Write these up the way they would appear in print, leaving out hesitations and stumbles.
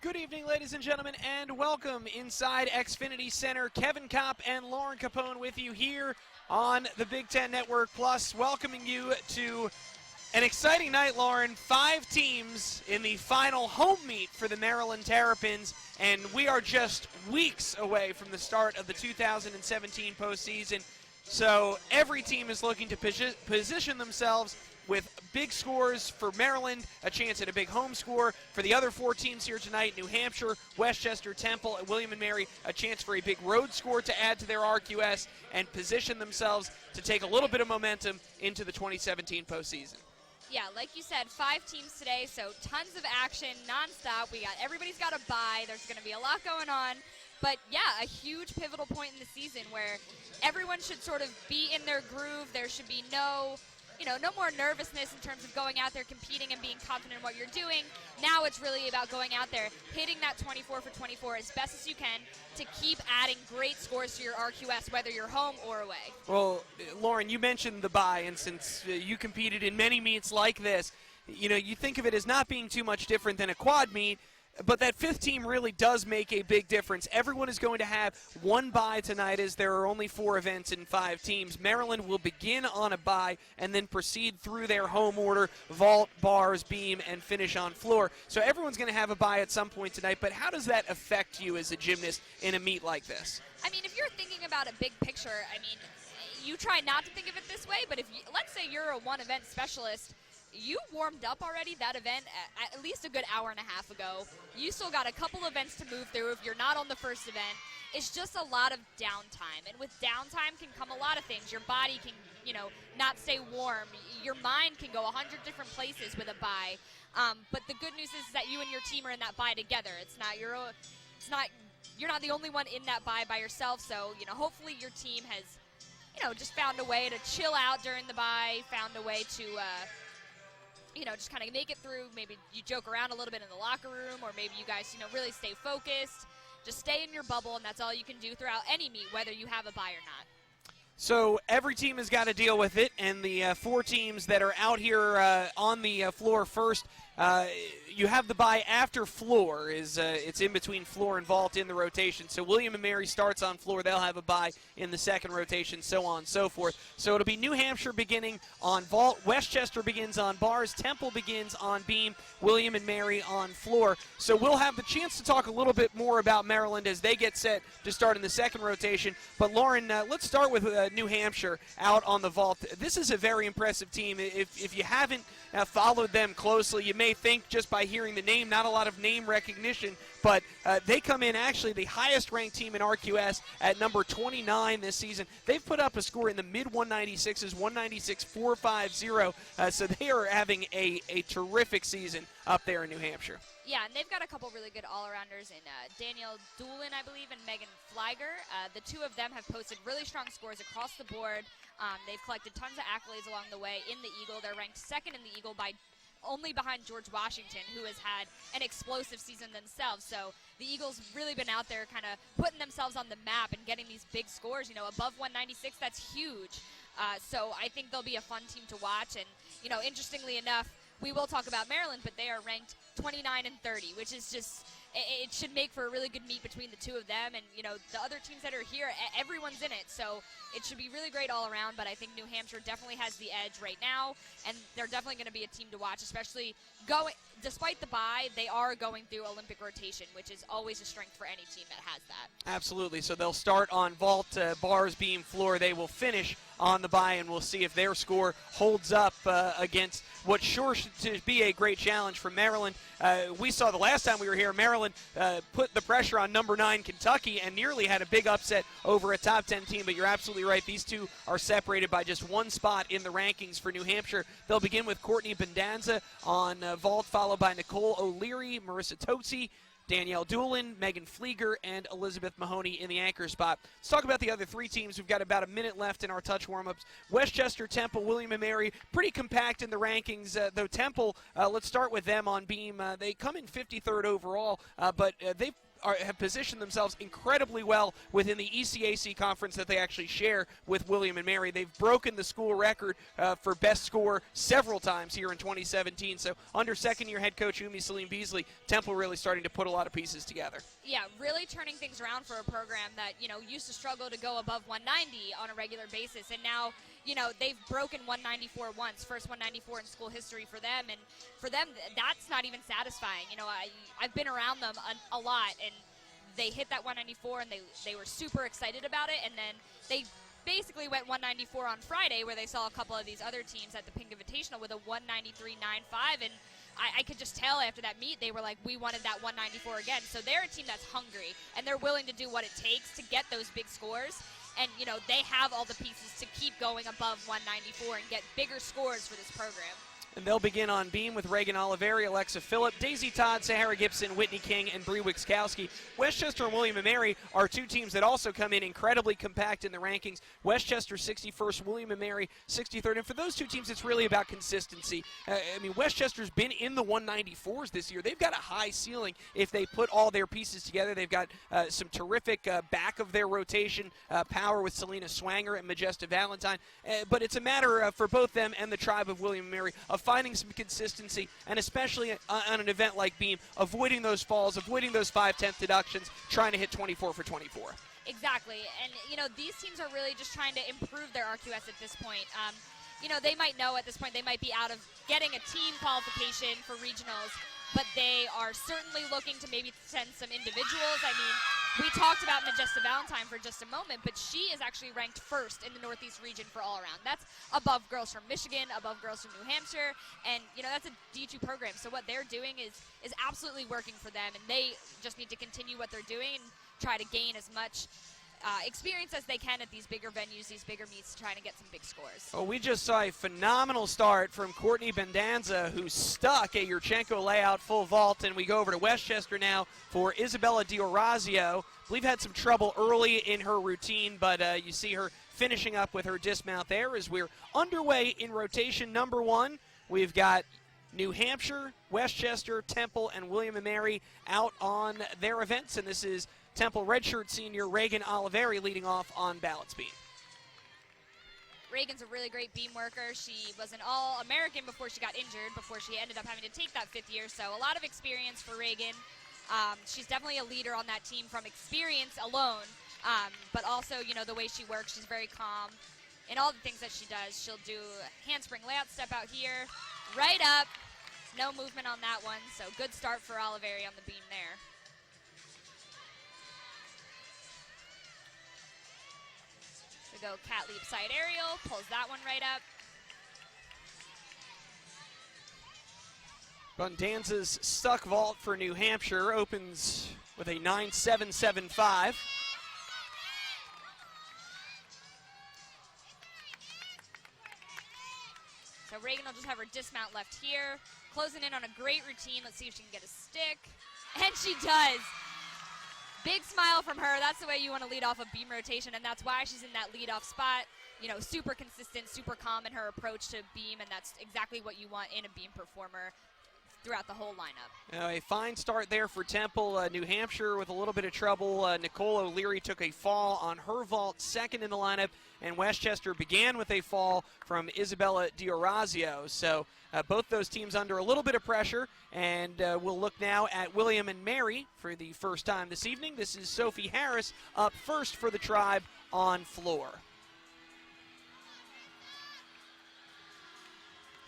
Good evening, ladies and gentlemen, and welcome inside Xfinity Center. Kevin Kopp and Lauren Capone with you here on the Big Ten Network Plus, welcoming you to an exciting night, Lauren. 5 teams in the final home meet for the Maryland Terrapins, and we are just weeks away from the start of the 2017 postseason. So every team is looking to position themselves with big scores. For Maryland, a chance at a big home score. For the other 4 teams here tonight, New Hampshire, Westchester, Temple, and William & Mary, a chance for a big road score to add to their RQS and position themselves to take a little bit of momentum into the 2017 postseason. Yeah, like you said, 5 teams today, so tons of action nonstop. Everybody's got a bye. There's going to be a lot going on. But, yeah, a huge pivotal point in the season where everyone should sort of be in their groove. There should be no more nervousness in terms of going out there, competing and being confident in what you're doing. Now it's really about going out there, hitting that 24 for 24 as best as you can to keep adding great scores to your RQS, whether you're home or away. Well, Lauren, you mentioned the bye, and since you competed in many meets like this, you think of it as not being too much different than a quad meet. But that 5th team really does make a big difference. Everyone is going to have one bye tonight, as there are only 4 events in 5 teams. Maryland will begin on a bye and then proceed through their home order: vault, bars, beam, and finish on floor. So everyone's going to have a bye at some point tonight. But how does that affect you as a gymnast in a meet like this? I mean, if you're thinking about a big picture, you try not to think of it this way. But let's say you're a one-event specialist, you warmed up already that event at least a good hour and a half ago. You still got a couple events to move through if you're not on the first event. It's just a lot of downtime. And with downtime can come a lot of things. Your body can, not stay warm. Your mind can go 100 different places with a bye. But the good news is that you and your team are in that bye together. You're not the only one in that bye by yourself. So, hopefully your team has, just found a way to chill out during the bye, found a way to just kind of make it through. Maybe you joke around a little bit in the locker room, or maybe you guys, really stay focused. Just stay in your bubble, and that's all you can do throughout any meet, whether you have a bye or not. So every team has got to deal with it, and the 4 teams that are out here on the floor first, you have the bye after floor. It's in between floor and vault in the rotation. So William & Mary starts on floor. They'll have a bye in the second rotation, so on and so forth. So it'll be New Hampshire beginning on vault. Westchester begins on bars. Temple begins on beam. William & Mary on floor. So we'll have the chance to talk a little bit more about Maryland as they get set to start in the second rotation. But Lauren, let's start with New Hampshire out on the vault. This is a very impressive team. If you haven't followed them closely, you may think just by hearing the name, not a lot of name recognition, but they come in actually the highest ranked team in RQS at number 29 this season. They've put up a score in the mid-196s, 196.450, so they are having a terrific season up there in New Hampshire. Yeah, and they've got a couple really good all-arounders in Danielle Doolin, I believe, and Megan Flieger. The 2 of them have posted really strong scores across the board. They've collected tons of accolades along the way in the Eagle. They're ranked 2nd in the Eagle only behind George Washington, who has had an explosive season themselves. So the Eagles really been out there kind of putting themselves on the map and getting these big scores, above 196. That's huge. So I think they'll be a fun team to watch. And, interestingly enough, we will talk about Maryland, but they are ranked 29 and 30, which is just, it should make for a really good meet between the 2 of them. And, the other teams that are here, everyone's in it. So it should be really great all around, but I think New Hampshire definitely has the edge right now, and they're definitely going to be a team to watch, especially despite the bye, they are going through Olympic rotation, which is always a strength for any team that has that. Absolutely. So they'll start on vault, bars, beam, floor. They will finish on the bye, and we'll see if their score holds up against what's sure to be a great challenge for Maryland. We saw the last time we were here, Maryland put the pressure on number 9 Kentucky and nearly had a big upset over a top 10 team, but you're absolutely right. These 2 are separated by just 1 spot in the rankings for New Hampshire. They'll begin with Courtney Bendanza on vault, followed by Nicole O'Leary, Marissa Totsi, Danielle Doolin, Megan Flieger, and Elizabeth Mahoney in the anchor spot. Let's talk about the other 3 teams. We've got about a minute left in our touch warm-ups. Westchester, Temple, William & Mary, pretty compact in the rankings, though Temple, let's start with them on beam. They come in 53rd overall, but they've have positioned themselves incredibly well within the ECAC conference that they actually share with William & Mary. They've broken the school record for best score several times here in 2017. So under second-year head coach Umi Salim Beasley, Temple really starting to put a lot of pieces together. Yeah, really turning things around for a program that, used to struggle to go above 190 on a regular basis. And now, they've broken 194 once, first 194 in school history for them. And for them, that's not even satisfying. I've been around them a lot, and they hit that 194, and they were super excited about it. And then they basically went 194 on Friday, where they saw a couple of these other teams at the Pink Invitational with a 193.95, and I could just tell after that meet they were like, we wanted that 194 again. So they're a team that's hungry, and they're willing to do what it takes to get those big scores. And, they have all the pieces to keep going above 194 and get bigger scores for this program. And they'll begin on beam with Reagan Oliveri, Alexa Phillip, Daisy Todd, Sahara Gibson, Whitney King, and Bree Wixkowski. Westchester and William & Mary are two teams that also come in incredibly compact in the rankings. Westchester 61st, William & Mary 63rd. And for those two teams, it's really about consistency. Westchester's been in the 194s this year. They've got a high ceiling if they put all their pieces together. They've got some terrific back of their rotation power with Selena Swanger and Majesta Valentine. But it's a matter for both them and the tribe of William & Mary of finding some consistency, and especially on an event like beam, avoiding those falls, avoiding those 5/10 deductions, trying to hit 24 for 24. Exactly, and these teams are really just trying to improve their RQS at this point. They might know at this point they might be out of getting a team qualification for regionals, but they are certainly looking to maybe send some individuals. We talked about Majesta Valentine for just a moment, but she is actually ranked first in the Northeast region for all-around. That's above girls from Michigan, above girls from New Hampshire, and, that's a D2 program. So what they're doing is absolutely working for them, and they just need to continue what they're doing and try to gain as much experience as they can at these bigger venues, these bigger meets, trying to get some big scores. Oh, we just saw a phenomenal start from Courtney Bendanza, who stuck a Yurchenko layout full vault, and we go over to Westchester now for Isabella D'Orazio. I believe had some trouble early in her routine, but you see her finishing up with her dismount there as we're underway in rotation number one. We've got New Hampshire, Westchester, Temple, and William & Mary out on their events, and this is Temple redshirt senior Reagan Oliveri leading off on balance beam. Reagan's a really great beam worker. She was an All-American before she got injured, before she ended up having to take that fifth year, so a lot of experience for Reagan. She's definitely a leader on that team from experience alone, but also, the way she works, she's very calm. In all the things that she does, she'll do a handspring layout step out here, right up, no movement on that one, so good start for Oliveri on the beam there. She'll go cat leap side aerial, pulls that one right up. Bendanza's stuck vault for New Hampshire opens with a 9.775. So Reagan will just have her dismount left here. Closing in on a great routine. Let's see if she can get a stick. And she does. Big smile from her. That's the way you want to lead off a beam rotation, and that's why she's in that lead-off spot. Super consistent, super calm in her approach to beam, and that's exactly what you want in a beam performer throughout the whole lineup. A fine start there for Temple. New Hampshire with a little bit of trouble. Nicole O'Leary took a fall on her vault, second in the lineup, and Westchester began with a fall from Isabella D'Orazio. So both those teams under a little bit of pressure, and we'll look now at William & Mary for the first time this evening. This is Sophie Harris up first for the tribe on floor.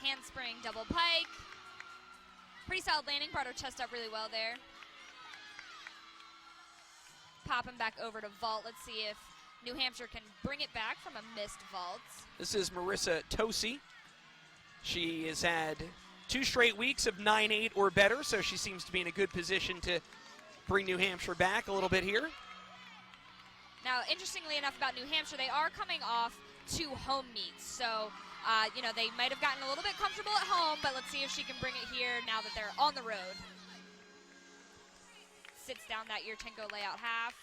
Handspring double pike. Pretty solid landing, brought her chest up really well there. Popping back over to vault. Let's see if New Hampshire can bring it back from a missed vault. This is Marissa Tosi. She has had 2 straight weeks of 9.8 or better, so she seems to be in a good position to bring New Hampshire back a little bit here. Now, interestingly enough about New Hampshire, they are coming off 2 home meets, so they might have gotten a little bit comfortable at home, but let's see if she can bring it here now that they're on the road. Sits down that Yurchenko layout half.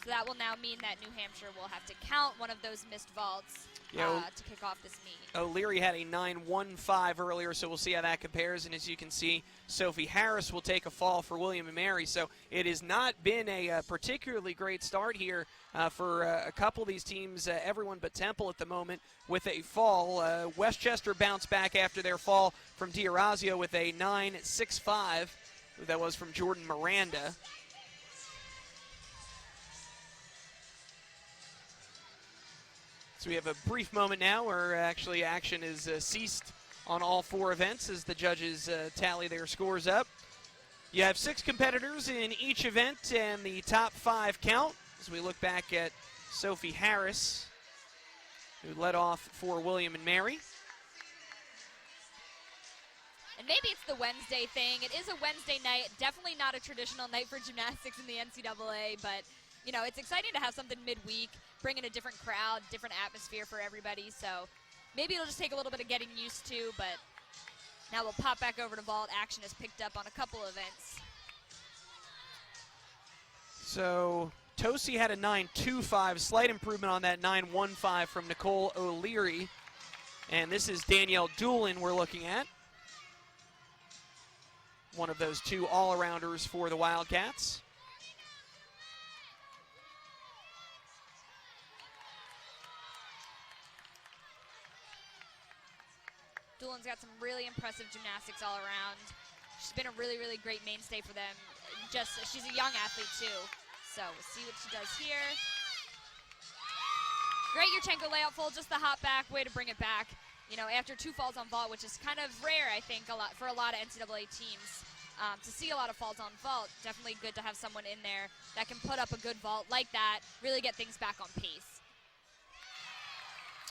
So that will now mean that New Hampshire will have to count one of those missed vaults to kick off this meet. O'Leary had a 9.15 earlier, so we'll see how that compares. And as you can see, Sophie Harris will take a fall for William & Mary. So it has not been a particularly great start here for a couple of these teams, everyone but Temple at the moment, with a fall. Westchester bounced back after their fall from D'Orazio with a 9.65. That was from Jordan Miranda. So we have a brief moment now where actually action is ceased on all four events as the judges tally their scores up. You have 6 competitors in each event, and the top 5 count as we look back at Sophie Harris, who led off for William & Mary. And maybe it's the Wednesday thing. It is a Wednesday night, definitely not a traditional night for gymnastics in the NCAA, but you know, it's exciting to have something midweek, bring in a different crowd, different atmosphere for everybody. So maybe it'll just take a little bit of getting used to, but now we'll pop back over to vault. Action is picked up on a couple events. So Tosi had a 9.25, slight improvement on that 9.15 from Nicole O'Leary. And this is Danielle Doolin we're looking at. One of those 2 all-arounders for the Wildcats. Doolin's got some really impressive gymnastics all around. She's been a really, really great mainstay for them. She's a young athlete too. So we'll see what she does here. Great Yurchenko layout full, just the hop back, way to bring it back. You know, after 2 falls on vault, which is kind of rare, I think, for a lot of NCAA teams. To see a lot of falls on vault, definitely good to have someone in there that can put up a good vault like that, really get things back on pace.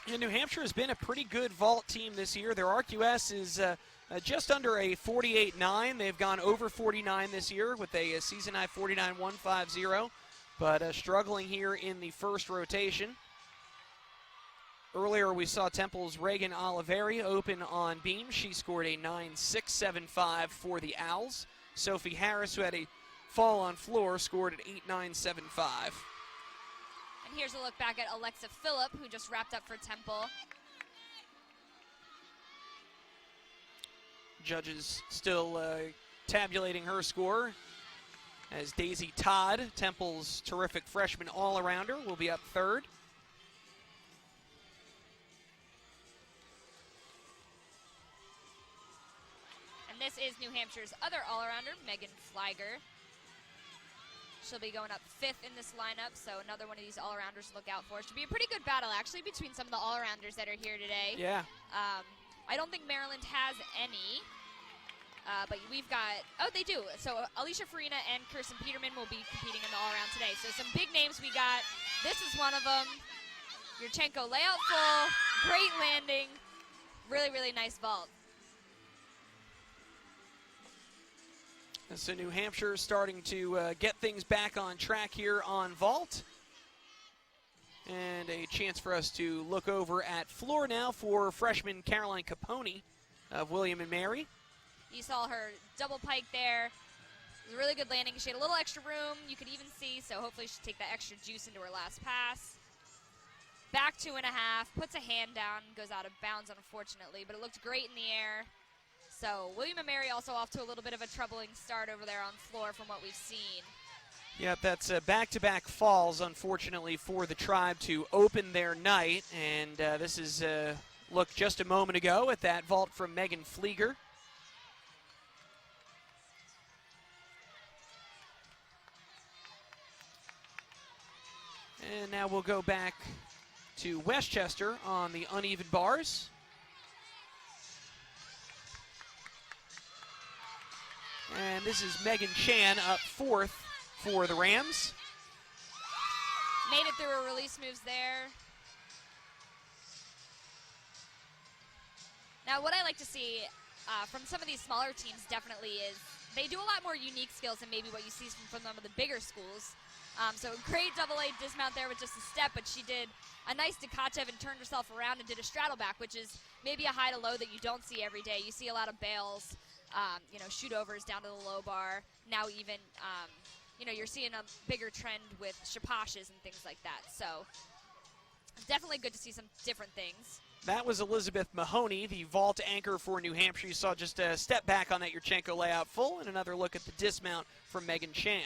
And New Hampshire has been a pretty good vault team this year. Their RQS is just under a 48.9. They've gone over 49 this year with a season high 49.150, but struggling here in the first rotation. Earlier we saw Temple's Reagan Oliveri open on beam. She scored a 9.675 for the Owls. Sophie Harris, who had a fall on floor, scored an 8.975. And here's a look back at Alexa Phillip, who just wrapped up for Temple. Judges still tabulating her score as Daisy Todd, Temple's terrific freshman all-arounder, will be up third. And this is New Hampshire's other all-arounder, Megan Fliger. She'll be going up 5th in this lineup, so another one of these all-arounders to look out for. Should be a pretty good battle, actually, between some of the all-arounders that are here today. Yeah. I don't think Maryland has any, but we've got, oh, they do. So Alicia Farina and Kirsten Peterman will be competing in the all-around today. So some big names we got. This is one of them. Yurchenko layout full, great landing, really, really nice vault. So New Hampshire starting to get things back on track here on vault. And a chance for us to look over at floor now for freshman Caroline Capone of William & Mary. You saw her double pike there. It was a really good landing. She had a little extra room, you could even see, so hopefully she'll take that extra juice into her last pass. Back 2.5, puts a hand down, goes out of bounds unfortunately, but it looked great in the air. So William & Mary also off to a little bit of a troubling start over there on floor from what we've seen. Yep, that's back-to-back falls, unfortunately, for the Tribe to open their night. And this is look just a moment ago at that vault from Megan Flieger. And now we'll go back to Westchester on the uneven bars. And this is Megan Chan up 4th for the Rams. Made it through her release moves there. Now what I like to see from some of these smaller teams definitely is they do a lot more unique skills than maybe what you see from some of the bigger schools. So great double-A dismount there with just a step, but she did a nice Dikachev and turned herself around and did a straddle back, which is maybe a high to low that you don't see every day. You see a lot of bails, shoot overs down to the low bar. Now even, you're seeing a bigger trend with Shapashes and things like that. So definitely good to see some different things. That was Elizabeth Mahoney, the vault anchor for New Hampshire. You saw just a step back on that Yurchenko layout full, and another look at the dismount from Megan Chan.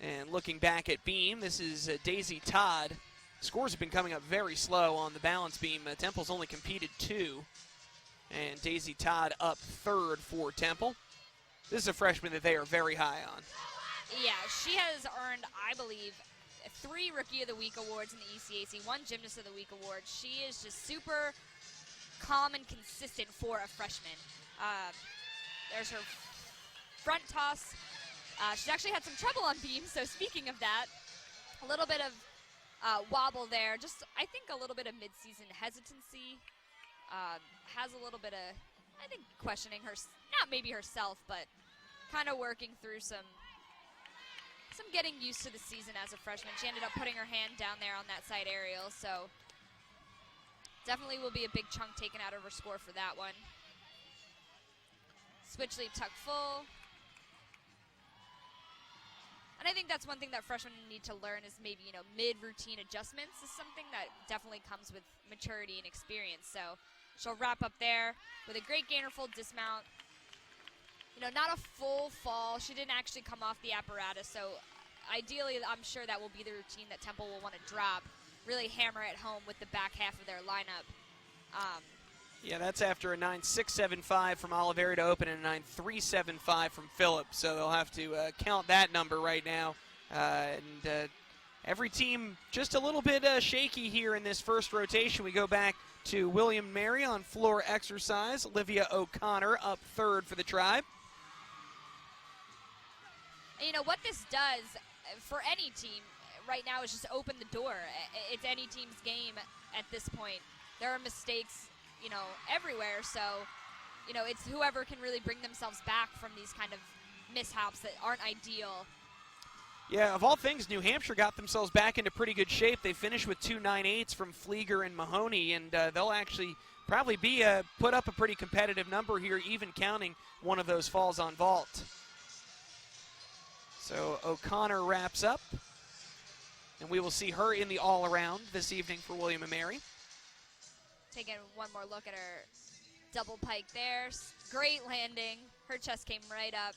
And looking back at beam, this is Daisy Todd. Scores have been coming up very slow on the balance beam. Temple's only competed 2. And Daisy Todd up 3rd for Temple. This is a freshman that they are very high on. Yeah, she has earned, I believe, 3 Rookie of the Week awards in the ECAC, 1 Gymnast of the Week award. She is just super calm and consistent for a freshman. There's her front toss. She's actually had some trouble on beam, so speaking of that, a little bit of wobble there. Just, I think, a little bit of mid-season hesitancy. Has a little bit of, I think, questioning her, not maybe herself, but kind of working through some getting used to the season as a freshman. She ended up putting her hand down there on that side aerial, so definitely will be a big chunk taken out of her score for that one. Switch leap tuck full. And I think that's one thing that freshmen need to learn is maybe, mid-routine adjustments is something that definitely comes with maturity and experience. So she'll wrap up there with a great gainer full dismount. Not a full fall. She didn't actually come off the apparatus, so ideally I'm sure that will be the routine that Temple will want to drop, really hammer it home with the back half of their lineup. Yeah, that's after a 9.675 from Oliveri to open and a 9.375 from Phillips. So they'll have to count that number right now. Every team just a little bit shaky here in this first rotation. We go back to William Mary on floor exercise. Olivia O'Connor up 3rd for the Tribe. What this does for any team right now is just open the door. It's any team's game at this point. There are mistakes everywhere, so it's whoever can really bring themselves back from these kind of mishaps that aren't ideal. Yeah, of all things, New Hampshire got themselves back into pretty good shape. They finished with 2 9.8s from Flieger and Mahoney, and they'll actually probably be put up a pretty competitive number here, even counting one of those falls on vault. So O'Connor wraps up, and we will see her in the all-around this evening for William & Mary. Taking one more look at her double pike there. Great landing. Her chest came right up.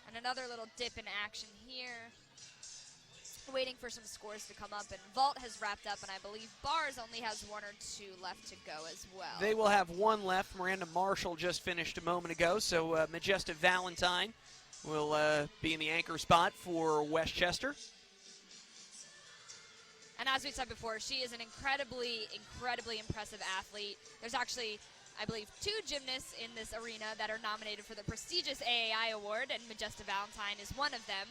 And another little dip in action here. Waiting for some scores to come up, and vault has wrapped up, and I believe bars only has 1 or 2 left to go as well. They will have 1 left. Miranda Marshall just finished a moment ago, so Majesta Valentine will be in the anchor spot for Westchester. And as we said before, she is an incredibly, incredibly impressive athlete. There's actually, I believe, 2 gymnasts in this arena that are nominated for the prestigious AAI award, and Majesta Valentine is one of them.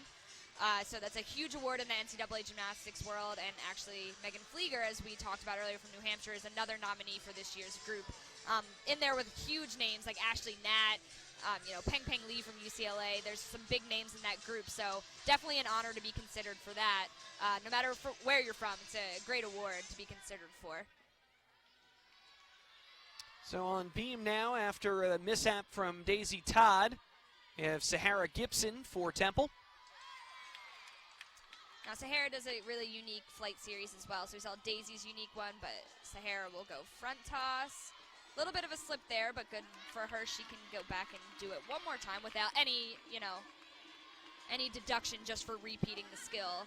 So that's a huge award in the NCAA gymnastics world, and actually Megan Flieger, as we talked about earlier from New Hampshire, is another nominee for this year's group. In there with huge names like Ashley Nat, Peng Peng Lee from UCLA. There's some big names in that group, so definitely an honor to be considered for that. No matter where you're from, it's a great award to be considered for. So on beam now, after a mishap from Daisy Todd, we have Sahara Gibson for Temple. Now, Sahara does a really unique flight series as well. So we saw Daisy's unique one, but Sahara will go front toss. A little bit of a slip there, but good for her. She can go back and do it one more time without any, any deduction just for repeating the skill.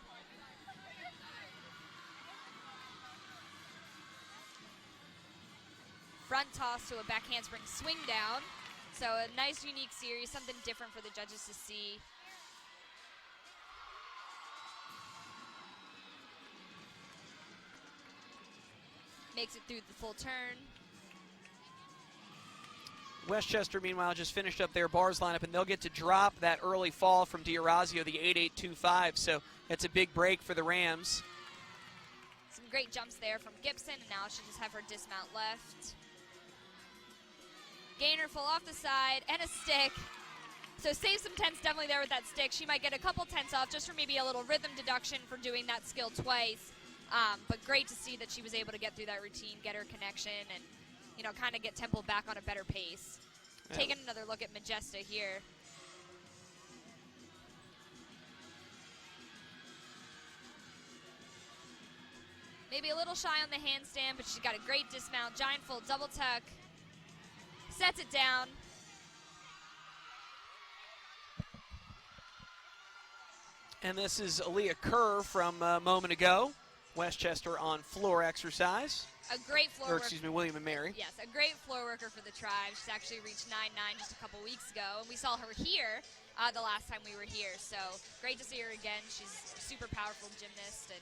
Front toss to a back handspring swing down. So a nice, unique series, something different for the judges to see. Makes it through the full turn. Westchester, meanwhile, just finished up their bars lineup, and they'll get to drop that early fall from D'Orazio, the 8.825. So that's a big break for the Rams. Some great jumps there from Gibson, and now she'll just have her dismount left. Gainer full off the side, and a stick. So save some tenths definitely there with that stick. She might get a couple tenths off just for maybe a little rhythm deduction for doing that skill twice. But great to see that she was able to get through that routine, get her connection, and kind of get Temple back on a better pace. Yeah. Taking another look at Majesta here. Maybe a little shy on the handstand, but she's got a great dismount. Giant full double tuck. Sets it down. And this is Aaliyah Kerr from a moment ago. Westchester on floor exercise. A great floor worker. Excuse me, William and Mary. Yes, a great floor worker for the Tribe. She's actually reached 9.9 just a couple weeks ago. And we saw her here the last time we were here. So great to see her again. She's a super powerful gymnast. And,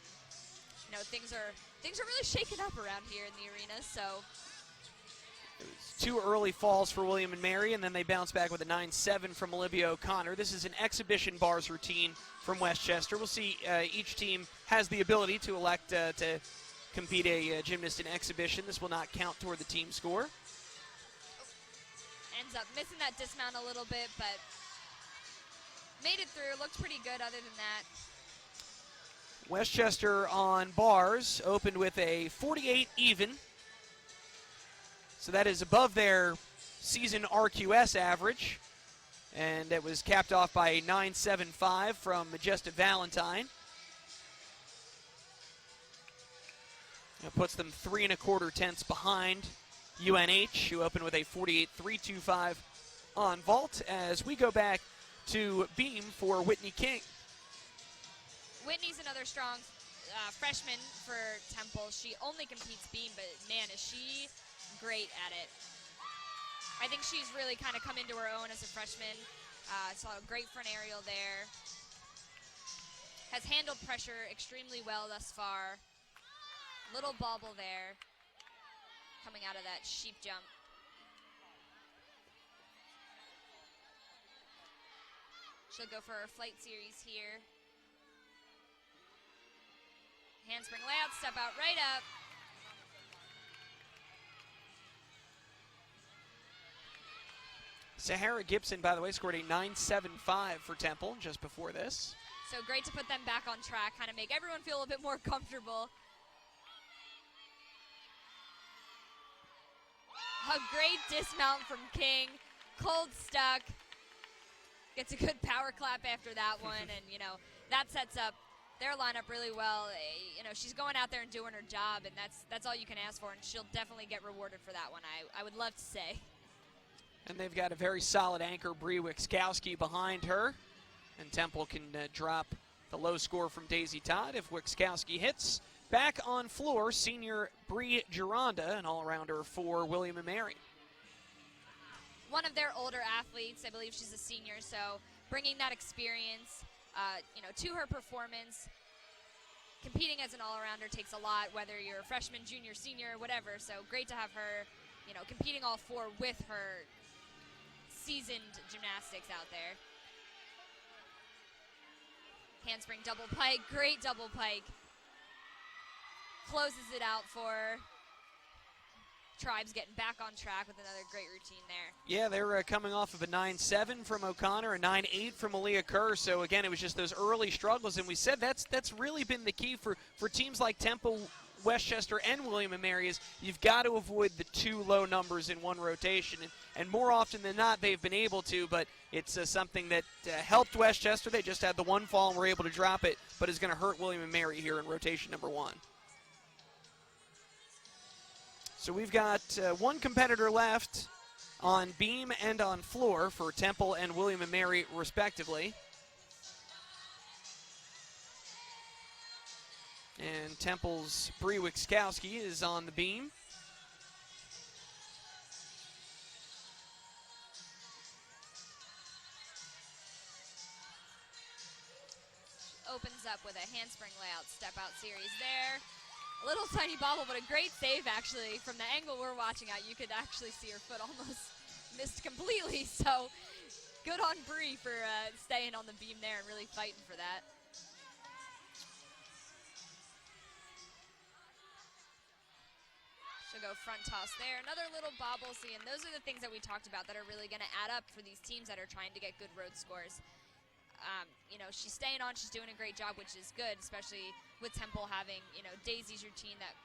things are really shaking up around here in the arena. So it was 2 early falls for William and Mary, and then they bounced back with a 9-7 from Olivia O'Connor. This is an exhibition bars routine from Westchester. We'll see each team has the ability to elect to compete a gymnast in exhibition. This will not count toward the team score. Ends up missing that dismount a little bit, but made it through. Looked pretty good other than that. Westchester on bars opened with a 48 even. So that is above their season RQS average. And it was capped off by a 9.75 from Majesta Valentine. That puts them 3 1/4 tenths behind UNH, who opened with a 48.325 on vault, as we go back to beam for Whitney King. Whitney's another strong freshman for Temple. She only competes beam, but man, is she great at it. I think she's really kind of come into her own as a freshman. Saw a great front aerial there. Has handled pressure extremely well thus far. Little bobble there coming out of that sheep jump. She'll go for her flight series here. Handspring layout, step out right up. Sahara Gibson, by the way, scored a 9.75 for Temple just before this. So great to put them back on track, kind of make everyone feel a bit more comfortable. A great dismount from King. Cold stuck. Gets a good power clap after that one, and, that sets up their lineup really well. She's going out there and doing her job, and that's all you can ask for, and she'll definitely get rewarded for that one, I would love to say. And they've got a very solid anchor, Bree Wixkowski, behind her. And Temple can drop the low score from Daisy Todd if Wixkowski hits. Back on floor, senior Bree Gironda, an all-arounder for William and Mary. One of their older athletes, I believe she's a senior, so bringing that experience to her performance. Competing as an all-arounder takes a lot, whether you're a freshman, junior, senior, whatever. So great to have her, competing all 4 with her seasoned gymnastics out there. Handspring double pike, great double pike. Closes it out for Tribes, getting back on track with another great routine there. Yeah, they're coming off of a 9.7 from O'Connor, a 9.8 from Aaliyah Kerr. So again, it was just those early struggles, and we said that's really been the key for teams like Temple, Westchester, and William and Mary. Is you've got to avoid the 2 low numbers in one rotation, and more often than not, they've been able to. But it's something that helped Westchester. They just had the 1 fall and were able to drop it, but is going to hurt William and Mary here in rotation number 1. So we've got 1 competitor left on beam and on floor for Temple and William and Mary, respectively. And Temple's Bree Wixkowski is on the beam. Opens up with a handspring layout step-out series there. A little tiny bobble, but a great save, actually. From the angle we're watching at, you could actually see her foot almost missed completely. So good on Bree for staying on the beam there and really fighting for that. She'll go front toss there. Another little bobble. See, and those are the things that we talked about that are really going to add up for these teams that are trying to get good road scores. You know, she's staying on. She's doing a great job, which is good, especially with Temple having, you know, Daisy's routine that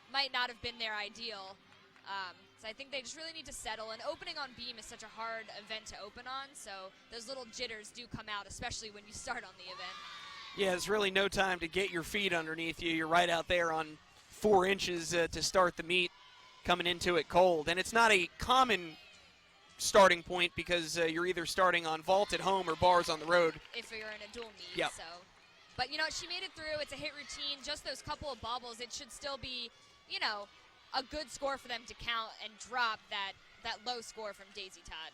might not have been their ideal. So I think they just really need to settle. And opening on beam is such a hard event to open on, so those little jitters do come out, especially when you start on the event. Yeah, it's really no time to get your feet underneath you. You're right out there on 4 inches to start the meet, coming into it cold. And it's not a common starting point because you're either starting on vault at home or bars on the road. If you're in a dual meet, yep. So. But, you know, she made it through. It's a hit routine. Just those couple of bobbles, it should still be, you know, a good score for them to count and drop that low score from Daisy Todd.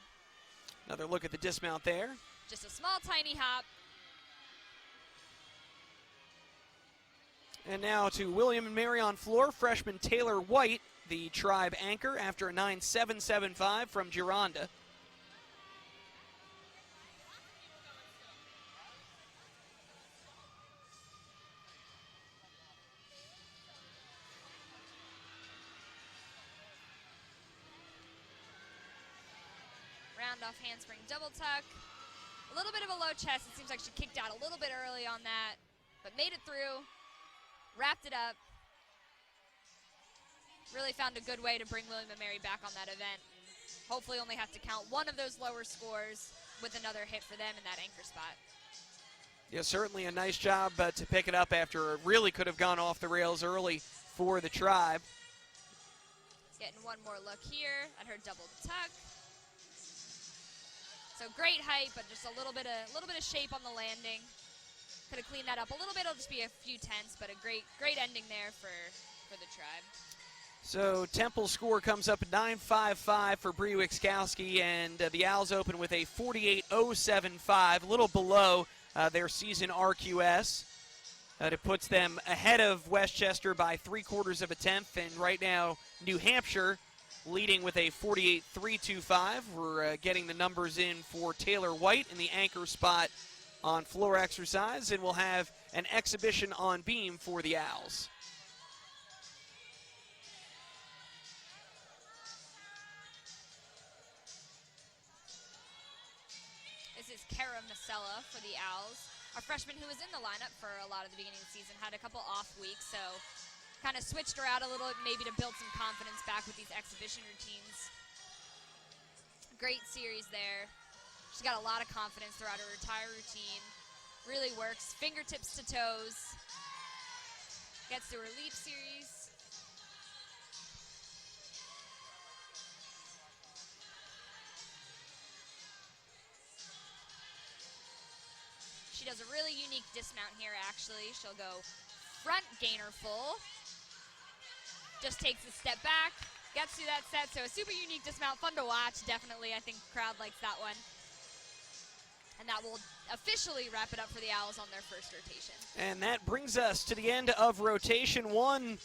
Another look at the dismount there. Just a small, tiny hop. And now to William and Mary on floor, freshman Taylor White, the Tribe anchor, after a 9.775 from Gironda. Round off handspring double tuck. A little bit of a low chest. It seems like she kicked out a little bit early on that, but made it through. Wrapped it up. Really found a good way to bring William and Mary back on that event. And hopefully only have to count one of those lower scores with another hit for them in that anchor spot. Yeah, certainly a nice job to pick it up after it really could have gone off the rails early for the Tribe. Getting one more look here at her double tuck. So great height, but just a little bit of shape on the landing. Could have cleaned that up a little bit. It'll just be a few tenths, but a great ending there for the Tribe. So Temple's score comes up at 9.55 for Bree Wixkowski, and the Owls open with a 48.075, a little below their season RQS. It puts them ahead of Westchester by 3/4 of a tenth, and right now New Hampshire leading with a 48.325. We're getting the numbers in for Taylor White in the anchor spot on floor exercise, and we'll have an exhibition on beam for the Owls. This is Kara Masella for the Owls. A freshman who was in the lineup for a lot of the beginning of the season, had a couple off weeks, so kind of switched her out a little, maybe to build some confidence back with these exhibition routines. Great series there. She's got a lot of confidence throughout her entire routine. Really works, fingertips to toes. Gets to her leap series. She does a really unique dismount here, actually. She'll go front gainer full. Just takes a step back, gets through that set. So a super unique dismount, fun to watch, definitely. I think the crowd likes that one. And that will officially wrap it up for the Owls on their first rotation. And that brings us to the end of rotation one.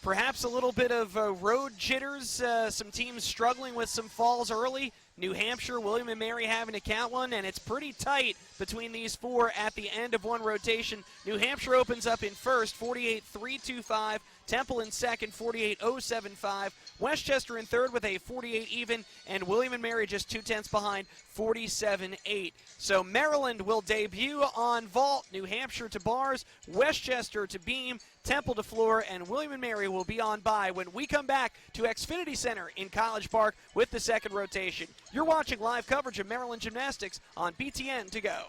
Perhaps a little bit of road jitters, some teams struggling with some falls early. New Hampshire, William and Mary having to count one, and it's pretty tight between these four at the end of one rotation. New Hampshire opens up in first, 48.325. Temple in second, 48.075. Westchester in third with a 48 even, and William and Mary just 2/10 behind, 47.8. So Maryland will debut on vault, New Hampshire to bars, Westchester to beam, Temple to floor, and William and Mary will be on by when we come back to Xfinity Center in College Park with the second rotation. You're watching live coverage of Maryland Gymnastics on BTN to go.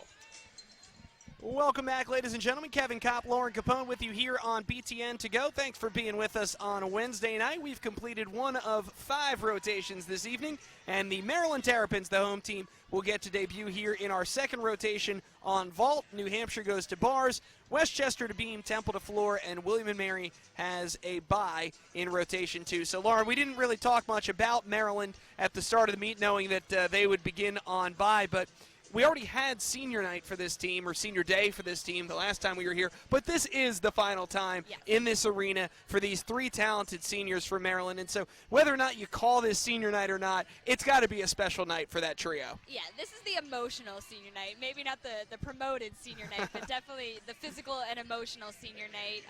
Welcome back, ladies and gentlemen. Kevin Kopp, Lauren Capone with you here on BTN to go. Thanks for being with us on a Wednesday night. We've completed one of 5 rotations this evening, and the Maryland Terrapins, the home team, will get to debut here in our second rotation on vault. New Hampshire goes to bars, Westchester to beam, Temple to floor, and William and Mary has a bye in rotation 2. So, Lauren, we didn't really talk much about Maryland at the start of the meet, knowing that they would begin on bye, but we already had senior night for this team, or senior day for this team, the last time we were here. But this is the final time in this arena for these 3 talented seniors for Maryland. And so whether or not you call this senior night or not, it's got to be a special night for that trio. Yeah, this is the emotional senior night. Maybe not the promoted senior night, but definitely the physical and emotional senior night.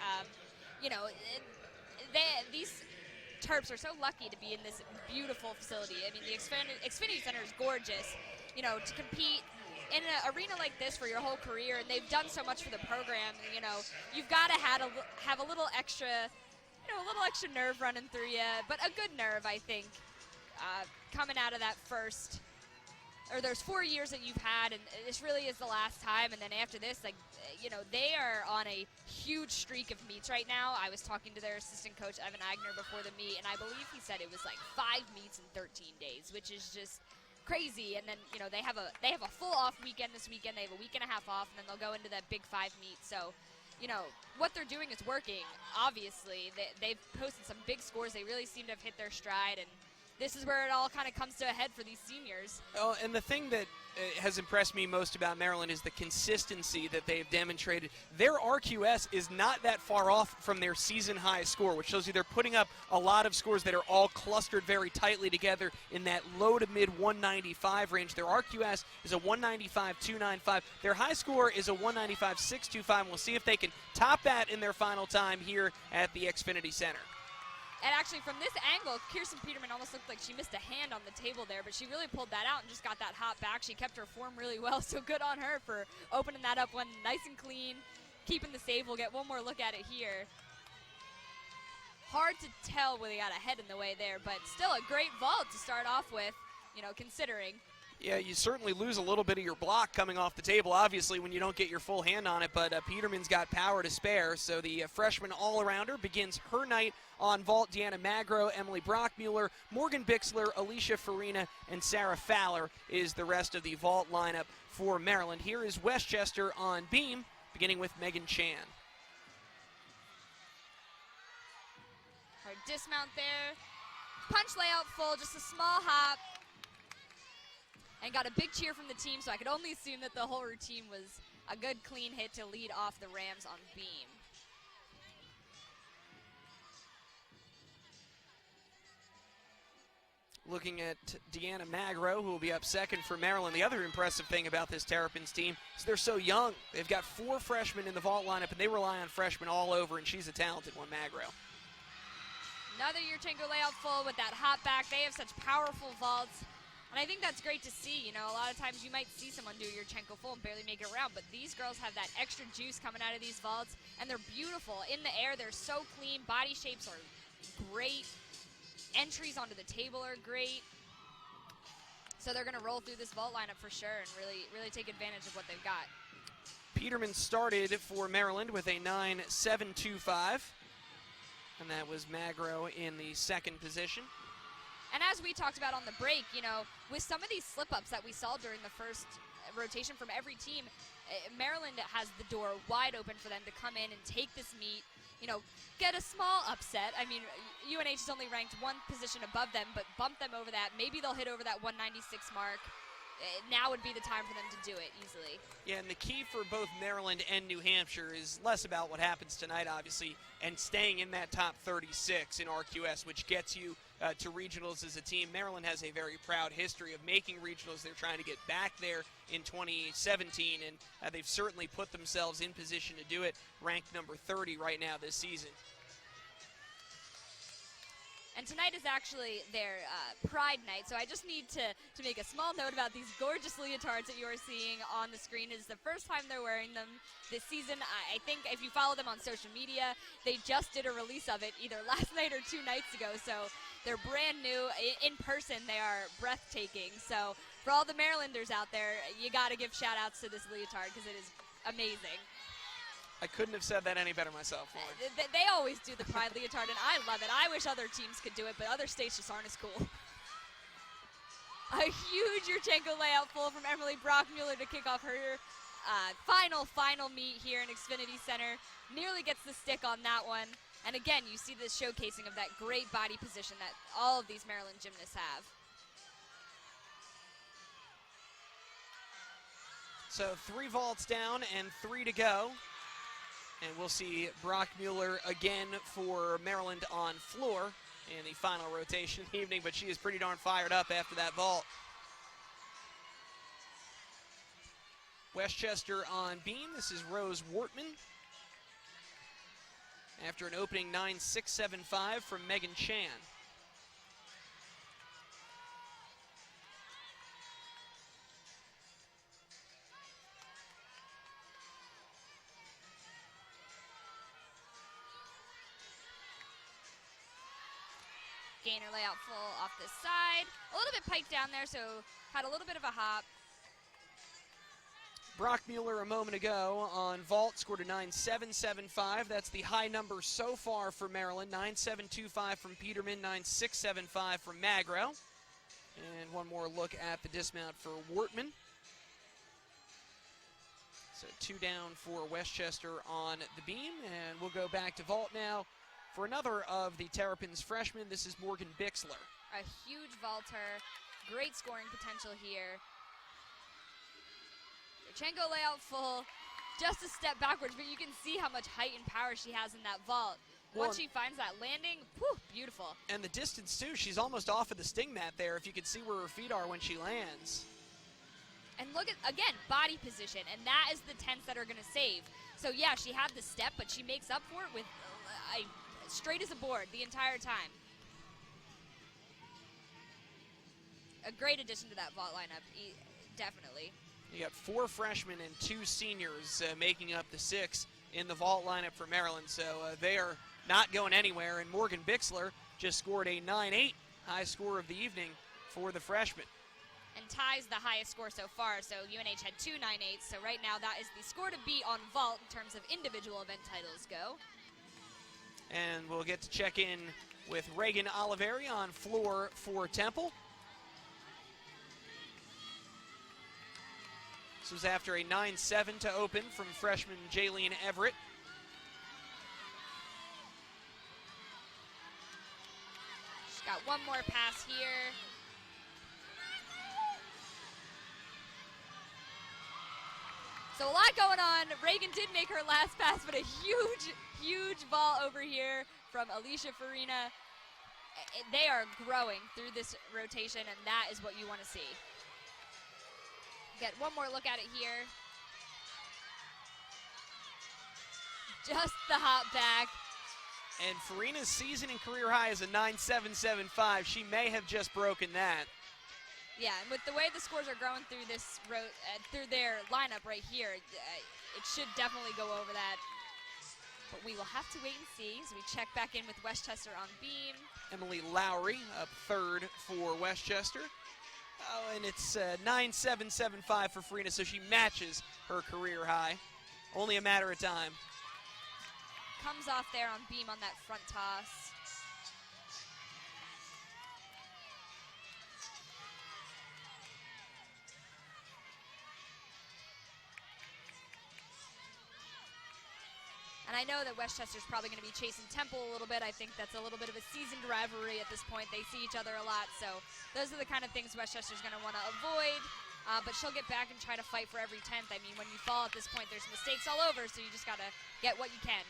You know, these Terps are so lucky to be in this beautiful facility. I mean, the Xfinity Center is gorgeous. You know, to compete in an arena like this for your whole career, and they've done so much for the program. You know, you've got to have a little extra, a little extra nerve running through you, but a good nerve, I think, coming out of that first. Or there's 4 years that you've had, and this really is the last time. And then after this, like, they are on a huge streak of meets right now. I was talking to their assistant coach, Evan Agner, before the meet, and I believe he said it was like 5 meets in 13 days, which is just crazy. And then, they have a full off weekend this weekend. They have a week and a half off, and then they'll go into that Big 5 meet. So, what they're doing is working, obviously. They've posted some big scores. They really seem to have hit their stride, and this is where it all kind of comes to a head for these seniors. Oh, and the thing that has impressed me most about Maryland is the consistency that they've demonstrated. Their RQS is not that far off from their season high score, which shows you they're putting up a lot of scores that are all clustered very tightly together in that low to mid 195 range. Their RQS is a 195.295. Their high score is a 195.625. We'll see if they can top that in their final time here at the Xfinity Center. And actually, from this angle, Kirsten Peterman almost looked like she missed a hand on the table there, but she really pulled that out and just got that hop back. She kept her form really well, so good on her for opening that up one nice and clean, keeping the save. We'll get one more look at it here. Hard to tell where they got a head in the way there, but still a great vault to start off with, considering. Yeah, you certainly lose a little bit of your block coming off the table, obviously, when you don't get your full hand on it, but Peterman's got power to spare, so the freshman all-arounder begins her night on vault. Deanna Magro, Emily Brockmuller, Morgan Bixler, Alicia Farina, and Sarah Fowler is the rest of the vault lineup for Maryland. Here is Westchester on beam, beginning with Megan Chan. Her dismount there. Punch layout full, just a small hop. And got a big cheer from the team, so I could only assume that the whole routine was a good clean hit to lead off the Rams on beam. Looking at Deanna Magro, who will be up second for Maryland. The other impressive thing about this Terrapins team is they're so young. They've got 4 freshmen in the vault lineup, and they rely on freshmen all over, and she's a talented one, Magro. Another Yurchenko layout full with that hop back. They have such powerful vaults. And I think that's great to see. A lot of times you might see someone do Yurchenko full and barely make it around, but these girls have that extra juice coming out of these vaults, and they're beautiful. In the air, they're so clean. Body shapes are great. Entries onto the table are great. So they're going to roll through this vault lineup for sure and really take advantage of what they've got. Peterman started for Maryland with a 9.725, and that was Magro in the second position. And as we talked about on the break, with some of these slip-ups that we saw during the first rotation from every team, Maryland has the door wide open for them to come in and take this meet, get a small upset. I mean, UNH is only ranked one position above them, but bump them over that. Maybe they'll hit over that 196 mark. Now would be the time for them to do it easily. Yeah, and the key for both Maryland and New Hampshire is less about what happens tonight, obviously, and staying in that top 36 in RQS, which gets you to regionals as a team. Maryland has a very proud history of making regionals. They're trying to get back there in 2017, and they've certainly put themselves in position to do it, ranked number 30 right now this season. And tonight is actually their Pride night, so I just need to make a small note about these gorgeous leotards that you are seeing on the screen. It is the first time they're wearing them this season. I think if you follow them on social media, they just did a release of it either last night or 2 nights ago, so they're brand new. In person, they are breathtaking. So for all the Marylanders out there, you got to give shout-outs to this leotard because it is amazing. I couldn't have said that any better myself. They always do the Pride leotard, and I love it. I wish other teams could do it, but other states just aren't as cool. A huge Yurchenko layout full from Emily Brockmuller to kick off her final meet here in Xfinity Center. Nearly gets the stick on that one. And again, you see this showcasing of that great body position that all of these Maryland gymnasts have. So 3 vaults down and 3 to go. And we'll see Brockmuller again for Maryland on floor in the final rotation of the evening, but she is pretty darn fired up after that vault. Westchester on beam. This is Rose Wortman. after an opening 9.675 from Megan Chan. Gainer layout full off this side. A little bit piked down there, so had a little bit of a hop. Brockmuller a moment ago on vault scored a 9.775. That's the high number so far for Maryland. 9.725 from Peterman, 9.675 from Magro. And one more look at the dismount for Wortman. So 2 down for Westchester on the beam, and we'll go back to vault now for another of the Terrapins freshmen. This is Morgan Bixler. A huge vaulter, great scoring potential here. Yurchenko layout full, just a step backwards, but you can see how much height and power she has in that vault. Once she finds that landing, whew, beautiful. And the distance too, she's almost off of the sting mat there, if you can see where her feet are when she lands. And look at, again, body position, and that is the tenths that are gonna save. So yeah, she had the step, but she makes up for it with straight as a board the entire time. A great addition to that vault lineup, definitely. You got 4 freshmen and 2 seniors making up the 6 in the vault lineup for Maryland, so they are not going anywhere. And Morgan Bixler just scored a 9.8, high score of the evening for the freshman. And ties the highest score so far, so UNH had 2 9.8s, so right now that is the score to beat on vault in terms of individual event titles go. And we'll get to check in with Reagan Oliveri on floor for Temple. This was after a 9.7 to open from freshman Jaylene Everett. She's got one more pass here. So a lot going on. Reagan did make her last pass, but a huge, huge ball over here from Alicia Farina. They are growing through this rotation, and that is what you want to see. Get one more look at it here. Just the hop back. And Farina's season and career high is a 9.775. She may have just broken that. Yeah, and with the way the scores are growing through this through their lineup right here, it should definitely go over that. But we will have to wait and see as we check back in with Westchester on beam. Emily Lowry up 3rd for Westchester. Oh, and it's 9.775 for Farina, so she matches her career high. Only a matter of time. Comes off there on beam on that front toss. And I know that Westchester's probably going to be chasing Temple a little bit. I think that's a little bit of a seasoned rivalry at this point. They see each other a lot, so those are the kind of things Westchester's going to want to avoid. But she'll get back and try to fight for every 10th. I mean, when you fall at this point, there's mistakes all over, so you just got to get what you can.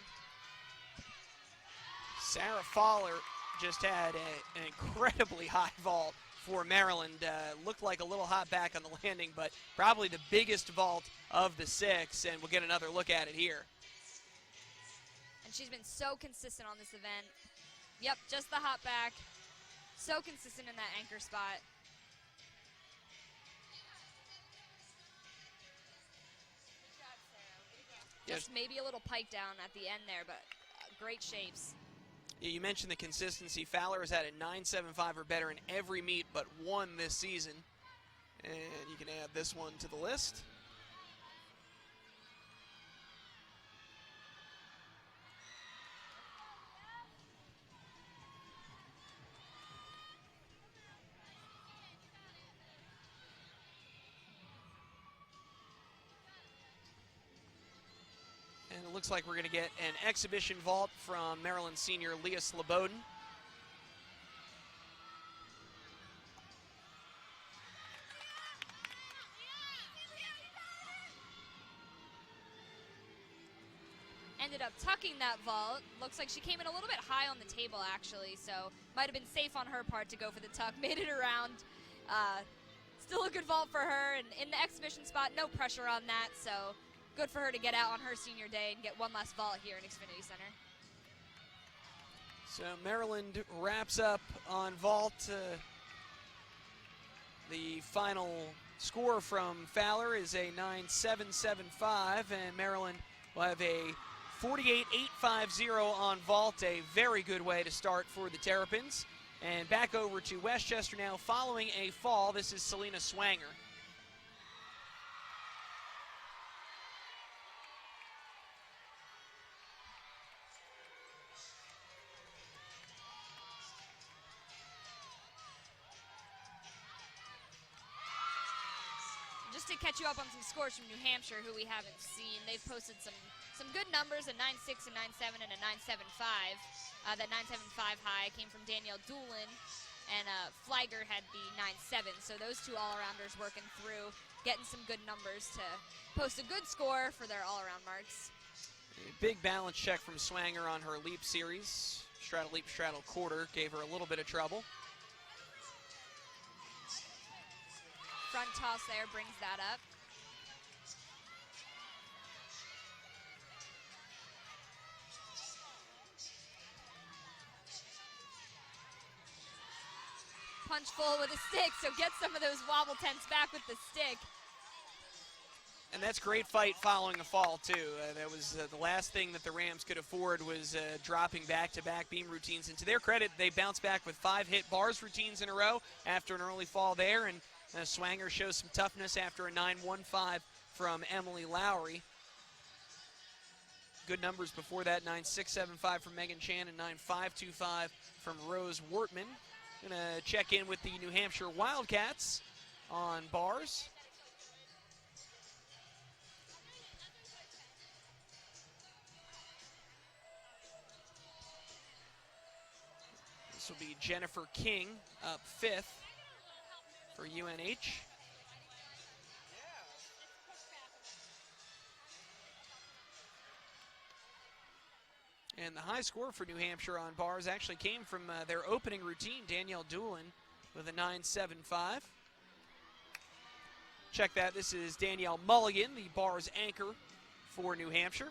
Sarah Fowler just had an incredibly high vault for Maryland. Looked like a little hot back on the landing, but probably the biggest vault of the 6, and we'll get another look at it here. And she's been so consistent on this event. Yep, just the hop back. So consistent in that anchor spot. Just maybe a little pike down at the end there, but great shapes. Yeah, you mentioned the consistency. Fowler has had a 9.75 or better in every meet but one this season. And you can add this one to the list. And it looks like we're going to get an exhibition vault from Maryland senior Leah Slobodin. Ended up tucking that vault. Looks like she came in a little bit high on the table, actually, so might have been safe on her part to go for the tuck. Made it around. Still a good vault for her, and in the exhibition spot, no pressure on that, so good for her to get out on her senior day and get one last vault here in Xfinity Center. So Maryland wraps up on vault. The final score from Fowler is a 9.775, and Maryland will have a 48.850 on vault, a very good way to start for the Terrapins. And back over to Westchester now following a fall. This is Selena Swanger. Just to catch you up on some scores from New Hampshire, who we haven't seen, they've posted some good numbers, a 9.6, a 9.7, and a 9.75. That 9.75 high came from Danielle Doolin, and Flagger had the 9.7. So those two all-arounders working through, getting some good numbers to post a good score for their all-around marks. A big balance check from Swanger on her leap series. Straddle leap, straddle quarter gave her a little bit of trouble. Front toss there brings that up. Punch full with a stick, so get some of those wobble tents back with the stick. And that's great fight following a fall, too. That was the last thing that the Rams could afford was dropping back-to-back beam routines. And to their credit, they bounced back with 5 hit bars routines in a row after an early fall there. And Swanger shows some toughness after a 9.15 from Emily Lowry. Good numbers before that, 9.675 from Megan Chan and 9.525 from Rose Wortman. Going to check in with the New Hampshire Wildcats on bars. This will be Jennifer King up 5th for UNH. And the high score for New Hampshire on bars actually came from their opening routine, Danielle Doolin with a 9.75. Check that, this is Danielle Mulligan, the bars anchor for New Hampshire.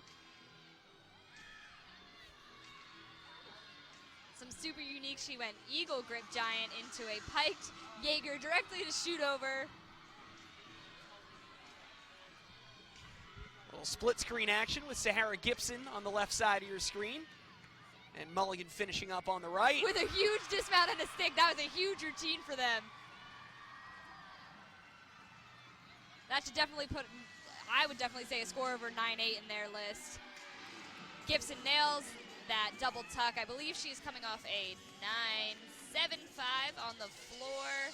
Some super unique, she went eagle grip giant into a piked Jaeger directly to shoot over. A little split screen action with Sahara Gibson on the left side of your screen. And Mulligan finishing up on the right. With a huge dismount and a stick. That was a huge routine for them. That should definitely put, I would definitely say, a score over 9.8 in their list. Gibson nails that double tuck. I believe she's coming off a 9.75 on the floor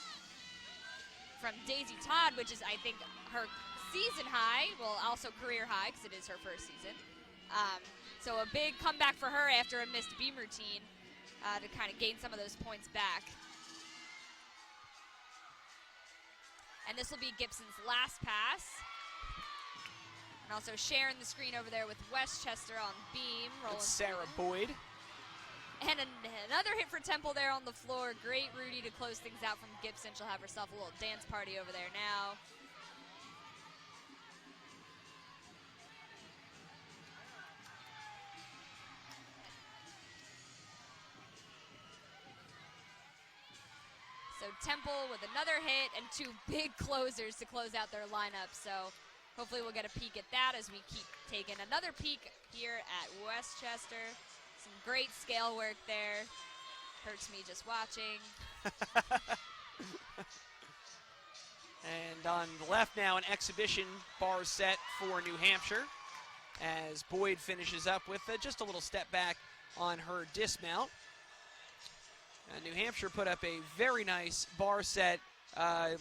from Daisy Todd, which is, I think, her season high, well, also career high, because it is her first season. So a big comeback for her after a missed beam routine to kind of gain some of those points back. And this will be Gibson's last pass. And also sharing the screen over there with Westchester on beam. That's Sarah Boyd. And another hit for Temple there on the floor. Great Rudy to close things out from Gibson. She'll have herself a little dance party over there now. So Temple with another hit and 2 big closers to close out their lineup. So hopefully we'll get a peek at that as we keep taking another peek here at Westchester. Some great scale work there. Hurts me just watching. And on the left now, an exhibition bar set for New Hampshire as Boyd finishes up with just a little step back on her dismount. New Hampshire put up a very nice bar set.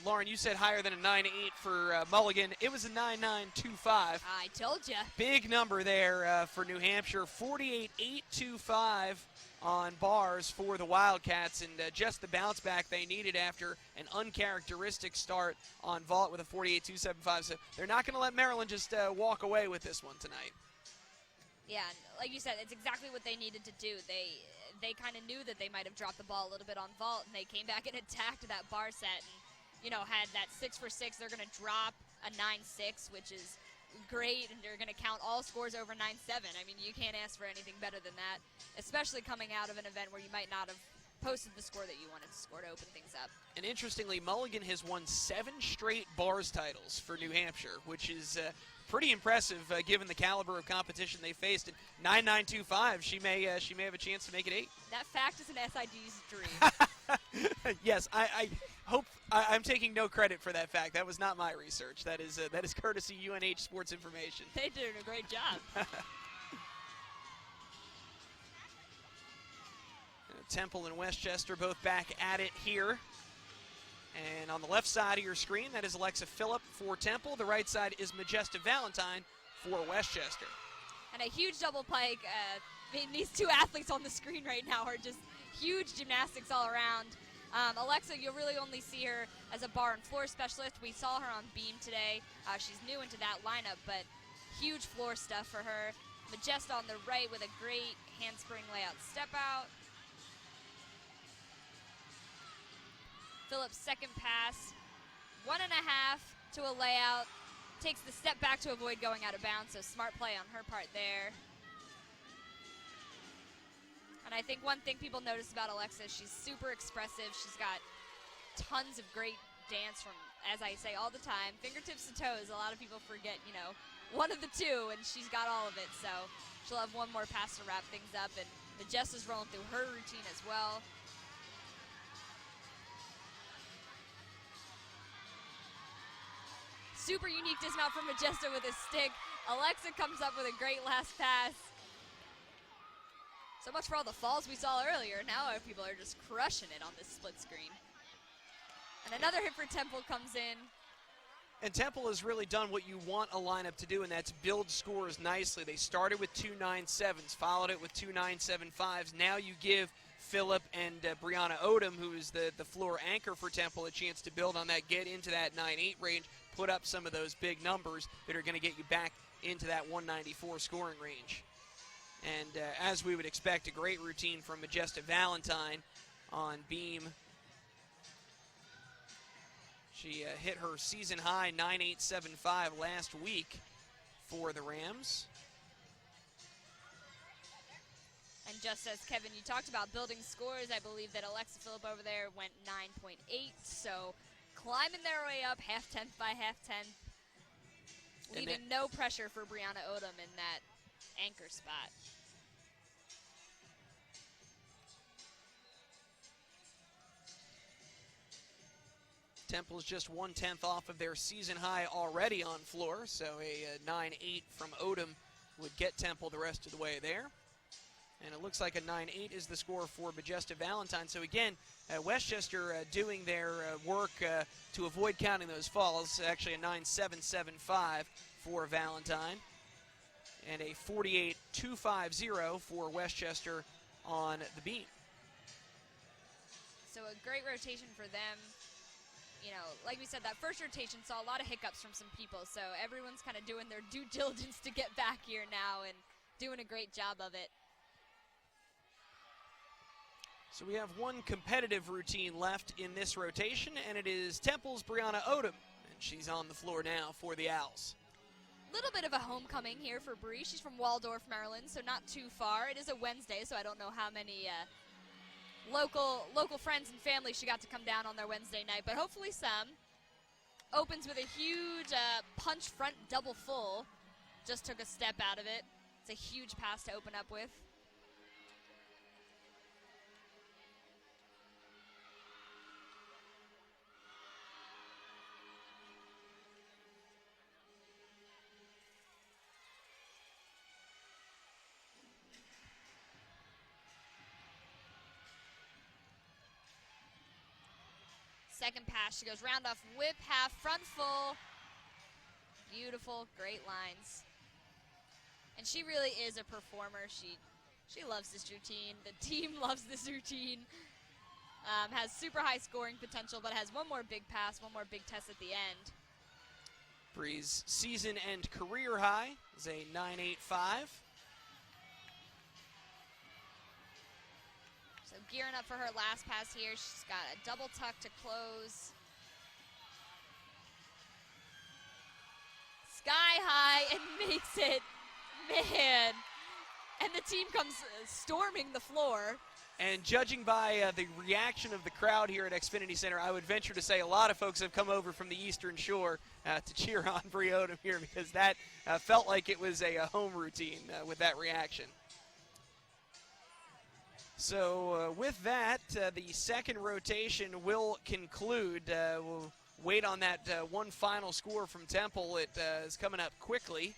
Lauren, you said higher than a 9.8 for Mulligan. It was a 9.925. I told you. Big number there for New Hampshire. 48.825 on bars for the Wildcats, and just the bounce back they needed after an uncharacteristic start on vault with a 48.275. So they're not going to let Maryland just walk away with this one tonight. Yeah, like you said, it's exactly what they needed to do. They kind of knew that they might have dropped the ball a little bit on vault, and they came back and attacked that bar set and, you know, had that 6 for 6. They're going to drop a 9.6, which is great, and you're going to count all scores over 9-7. I mean, you can't ask for anything better than that, especially coming out of an event where you might not have posted the score that you wanted to score to open things up. And interestingly, Mulligan has won 7 straight bars titles for New Hampshire, which is pretty impressive given the caliber of competition they faced. At 9.925, she may have a chance to make it 8. That fact is an SID's dream. Yes, I hope I'm taking no credit for that fact. That was not my research. That is courtesy UNH Sports Information. They did a great job. Temple and Westchester both back at it here. And on the left side of your screen, that is Alexa Phillip for Temple. The right side is Majesta Valentine for Westchester. And a huge double pike. These two athletes on the screen right now are just huge gymnastics all around. Alexa, you'll really only see her as a bar and floor specialist. We saw her on beam today. She's new into that lineup, but huge floor stuff for her. Majesta on the right with a great handspring layout step out. Phillips' second pass, 1.5 to a layout, takes the step back to avoid going out of bounds, so smart play on her part there. And I think one thing people notice about Alexa is she's super expressive. She's got tons of great dance from, as I say all the time, fingertips to toes. A lot of people forget, you know, one of the two, and she's got all of it, so she'll have one more pass to wrap things up, and Majesta's rolling through her routine as well. Super unique dismount from Majesta with a stick. Alexa comes up with a great last pass. So much for all the falls we saw earlier. Now our people are just crushing it on this split screen. And another hit for Temple comes in. And Temple has really done what you want a lineup to do, and that's build scores nicely. They started with 2 9.7s, followed it with 2 9.75s. Now you give Phillip and Brianna Odom, who is the floor anchor for Temple, a chance to build on that, get into that 9.8 range, put up some of those big numbers that are going to get you back into that 194 scoring range. And as we would expect, a great routine from Majesta Valentine on beam. She hit her season high 9.875 last week for the Rams. And just as Kevin, you talked about building scores, I believe that Alexa Phillip over there went 9.8, so climbing their way up half-tenth by half-tenth, leaving no pressure for Brianna Odom in that anchor spot. Temple's just 1/10 off of their season high already on floor, so a 9.8 from Odom would get Temple the rest of the way there. And it looks like a 9.8 is the score for Majesta Valentine. So again, Westchester doing their work to avoid counting those falls. Actually a 9.775 for Valentine. And a 48.250 for Westchester on the beam. So a great rotation for them. You know, like we said, that first rotation saw a lot of hiccups from some people. So everyone's kind of doing their due diligence to get back here now and doing a great job of it. So we have one competitive routine left in this rotation, and it is Temple's Brianna Odom. And she's on the floor now for the Owls. Little bit of a homecoming here for Bree. She's from Waldorf, Maryland, so not too far. It is a Wednesday, so I don't know how many local friends and family she got to come down on their Wednesday night, but hopefully some. Opens with a huge punch front double full. Just took a step out of it. It's a huge pass to open up with. Second pass, she goes round off, whip, half, front full. Beautiful, great lines. And she really is a performer. She loves this routine. The team loves this routine. Has super high scoring potential, but has one more big pass, one more big test at the end. Bree's season and career high is a 9.85. So gearing up for her last pass here. She's got a double tuck to close. sky high and makes it. Man. And the team comes storming the floor. And judging by the reaction of the crowd here at Xfinity Center, I would venture to say a lot of folks have come over from the Eastern Shore to cheer on Bri Odom here, because that felt like it was a home routine with that reaction. So with that, the second rotation will conclude. We'll wait on that one final score from Temple. It is coming up quickly,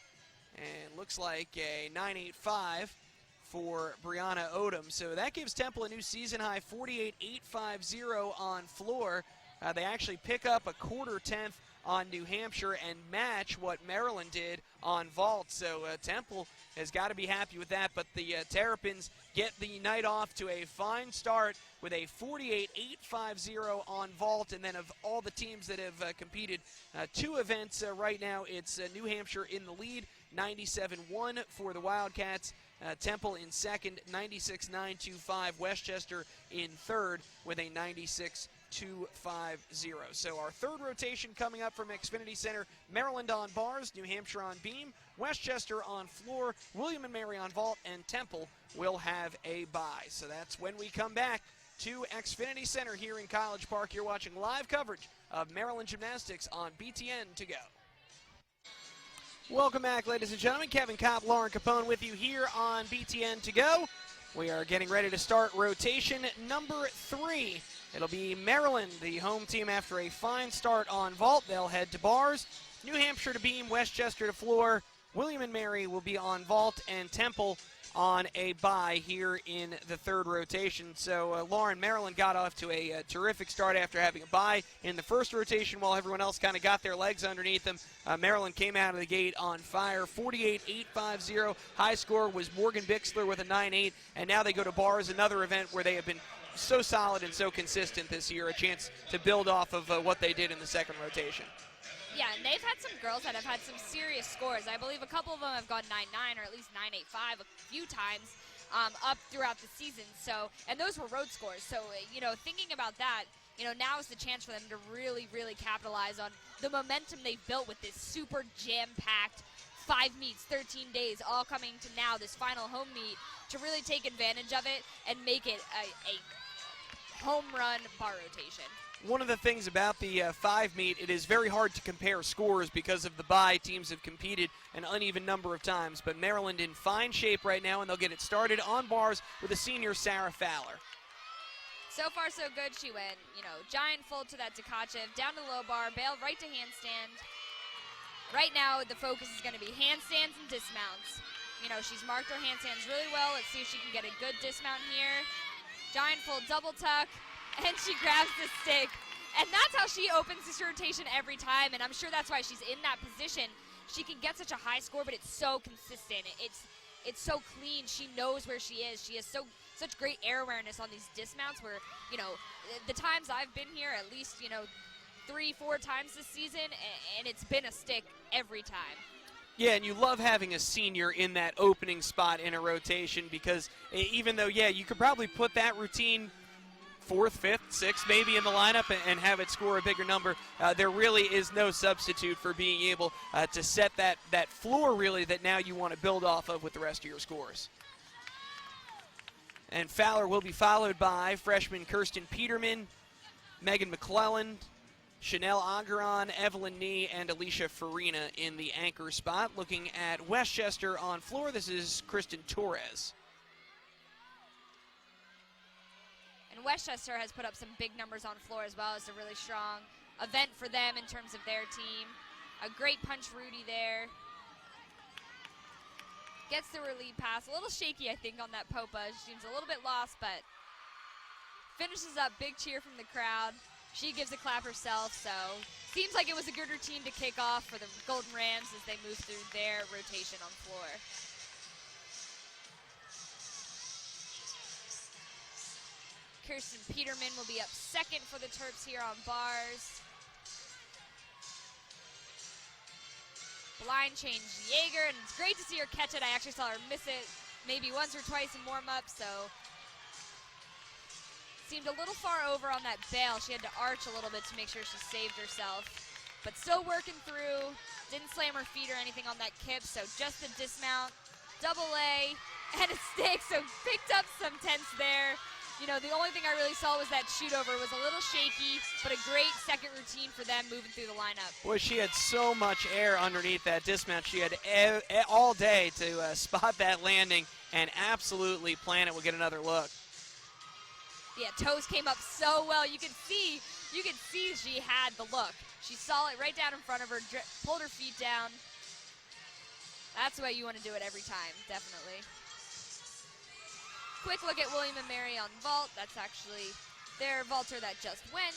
and looks like a 9.85 for Brianna Odom. So that gives Temple a new season high, 48.850 on floor. They actually pick up a quarter tenth on New Hampshire and match what Maryland did on vault. So Temple has got to be happy with that, but the Terrapins get the night off to a fine start with a 48.850 on vault. And then of all the teams that have competed, two events right now, it's New Hampshire in the lead, 97.1 for the Wildcats. Temple in second, 96.925. Westchester in third with a 96.250. So our third rotation coming up from Xfinity Center: Maryland on bars, New Hampshire on beam, Westchester on floor, William and Mary on vault, and Temple will have a bye. So that's when we come back to Xfinity Center here in College Park. You're watching live coverage of Maryland Gymnastics on BTN to go. Welcome back, ladies and gentlemen. Kevin Kopp, Lauren Capone with you here on BTN to go. We are getting ready to start rotation number 3. It'll be Maryland, the home team, after a fine start on vault. They'll head to bars. New Hampshire to beam, Westchester to floor. William and Mary will be on vault, and Temple on a bye here in the third rotation. So, Lauren, Maryland got off to a terrific start after having a bye in the first rotation while everyone else kind of got their legs underneath them. Maryland came out of the gate on fire, 48.850. High score was Morgan Bixler with a 9.8, and now they go to bars, another event where they have been so solid and so consistent this year, a chance to build off of what they did in the second rotation. Yeah, and they've had some girls that have had some serious scores. I believe a couple of them have gone 9.9 or at least 9.85 a few times up throughout the season. So, and those were road scores. So, thinking about that, now is the chance for them to really, really capitalize on the momentum they've built with this super jam-packed 5 meets, 13 days, all coming to now this final home meet to really take advantage of it and make it a home run bar rotation. One of the things about the 5 meet, it is very hard to compare scores because of the bye. Teams have competed an uneven number of times, but Maryland in fine shape right now, and they'll get it started on bars with the senior Sarah Fowler. So far, so good. She went, giant fold to that Tkachev, down to low bar, bailed right to handstand. Right now, the focus is going to be handstands and dismounts. She's marked her handstands really well. Let's see if she can get a good dismount here. Giant fold, double tuck. And she grabs the stick. And that's how she opens this rotation every time. And I'm sure that's why she's in that position. She can get such a high score, but it's so consistent. It's so clean. She knows where she is. She has such great air awareness on these dismounts where, the times I've been here, at least, 3-4 times this season, and it's been a stick every time. Yeah, and you love having a senior in that opening spot in a rotation because even though, you could probably put that routine 4th, 5th, 6th, maybe in the lineup and have it score a bigger number. There really is no substitute for being able to set that floor, really, that now you want to build off of with the rest of your scores. And Fowler will be followed by freshman Kirsten Peterman, Megan McClellan, Chanel Agaran, Evelyn Nee, and Alicia Farina in the anchor spot. Looking at Westchester on floor, this is Kristen Torres. Westchester has put up some big numbers on floor as well. It's a really strong event for them in terms of their team. A great punch Rudy there. Gets the lead pass. A little shaky, I think, on that Popa. She seems a little bit lost, but finishes up. Big cheer from the crowd. She gives a clap herself, so seems like it was a good routine to kick off for the Golden Rams as they move through their rotation on floor. Kirsten Peterman will be up second for the Terps here on bars. Blind change Jaeger, and it's great to see her catch it. I actually saw her miss it maybe once or twice in warm-up, so seemed a little far over on that bail. She had to arch a little bit to make sure she saved herself. but still working through. Didn't slam her feet or anything on that kip, so just a dismount, double A, and a stick, so picked up some tense there. You know, the only thing I really saw was that shoot over. It was a little shaky, but a great second routine for them moving through the lineup. Boy, she had so much air underneath that dismount. She had all day to spot that landing and absolutely plan it. We'll get another look. Yeah, toes came up so well. You could see she had the look. She saw it right down in front of her, pulled her feet down. That's the way you want to do it every time, definitely. Quick look at William and Mary on vault. That's actually their vaulter that just went.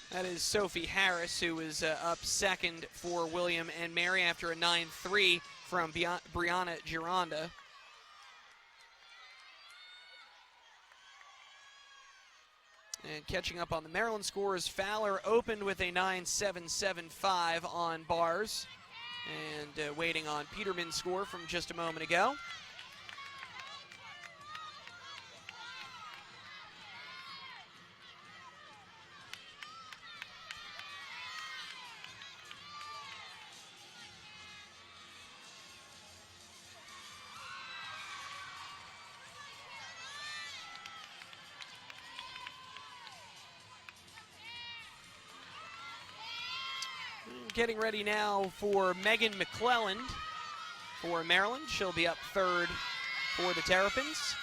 That is Sophie Harris, who is up second for William and Mary after a 9-3 from Brianna Gironda. And catching up on the Maryland scores, Fowler opened with a 9.775 on bars. And waiting on Peterman's score from just a moment ago. Getting ready now for Megan McClelland for Maryland. She'll be up third for the Terrapins.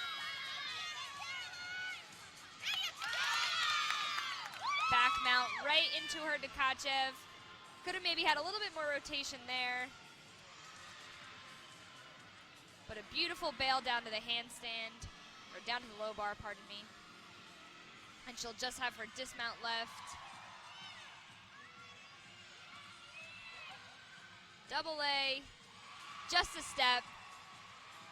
Back mount right into her Tkachev. Could have maybe had a little bit more rotation there. But a beautiful bail down to the handstand, or down to the low bar, pardon me. And she'll just have her dismount left. Double A, just a step.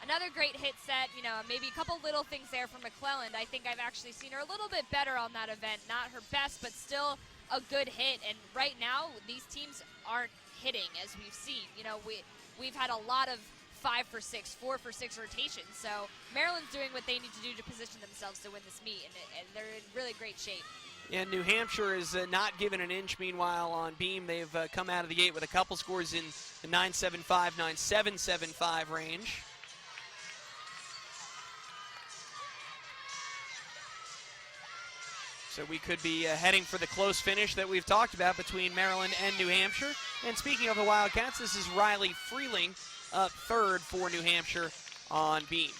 Another great hit set, you know, maybe a couple little things there for McClelland. I think I've actually seen her a little bit better on that event. Not her best, but still a good hit. And right now, these teams aren't hitting, as we've seen. You know, we've had a lot of 5 for 6, 4 for 6 rotations. So Maryland's doing what they need to do to position themselves to win this meet, and they're in really great shape. And New Hampshire is not given an inch, meanwhile, on beam. They've come out of the gate with a couple scores in the 9.75, 9.775 range. So we could be heading for the close finish that we've talked about between Maryland and New Hampshire. And speaking of the Wildcats, this is Riley Freeling up third for New Hampshire on beam.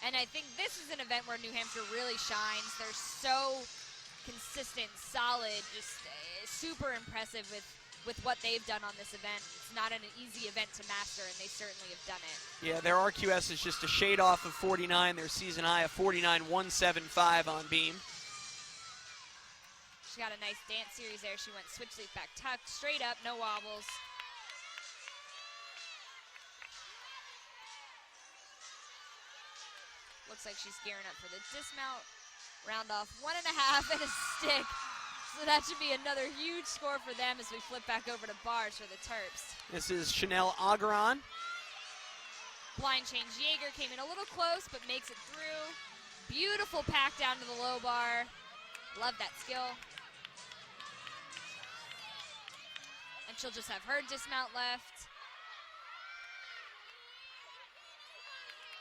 And I think this is an event where New Hampshire really shines. They're so consistent, solid, just super impressive with what they've done on this event. It's not an easy event to master, and they certainly have done it. Yeah, their RQS is just a shade off of 49. Their season high of 49.175 on beam. She got a nice dance series there. She went switch leap back tuck, straight up, no wobbles. Looks like she's gearing up for the dismount. Round off 1.5 and a stick. So that should be another huge score for them as we flip back over to bars for the Terps. This is Chanel Augeron. Blind change Jaeger came in a little close, but makes it through. Beautiful pack down to the low bar. Love that skill. And she'll just have her dismount left.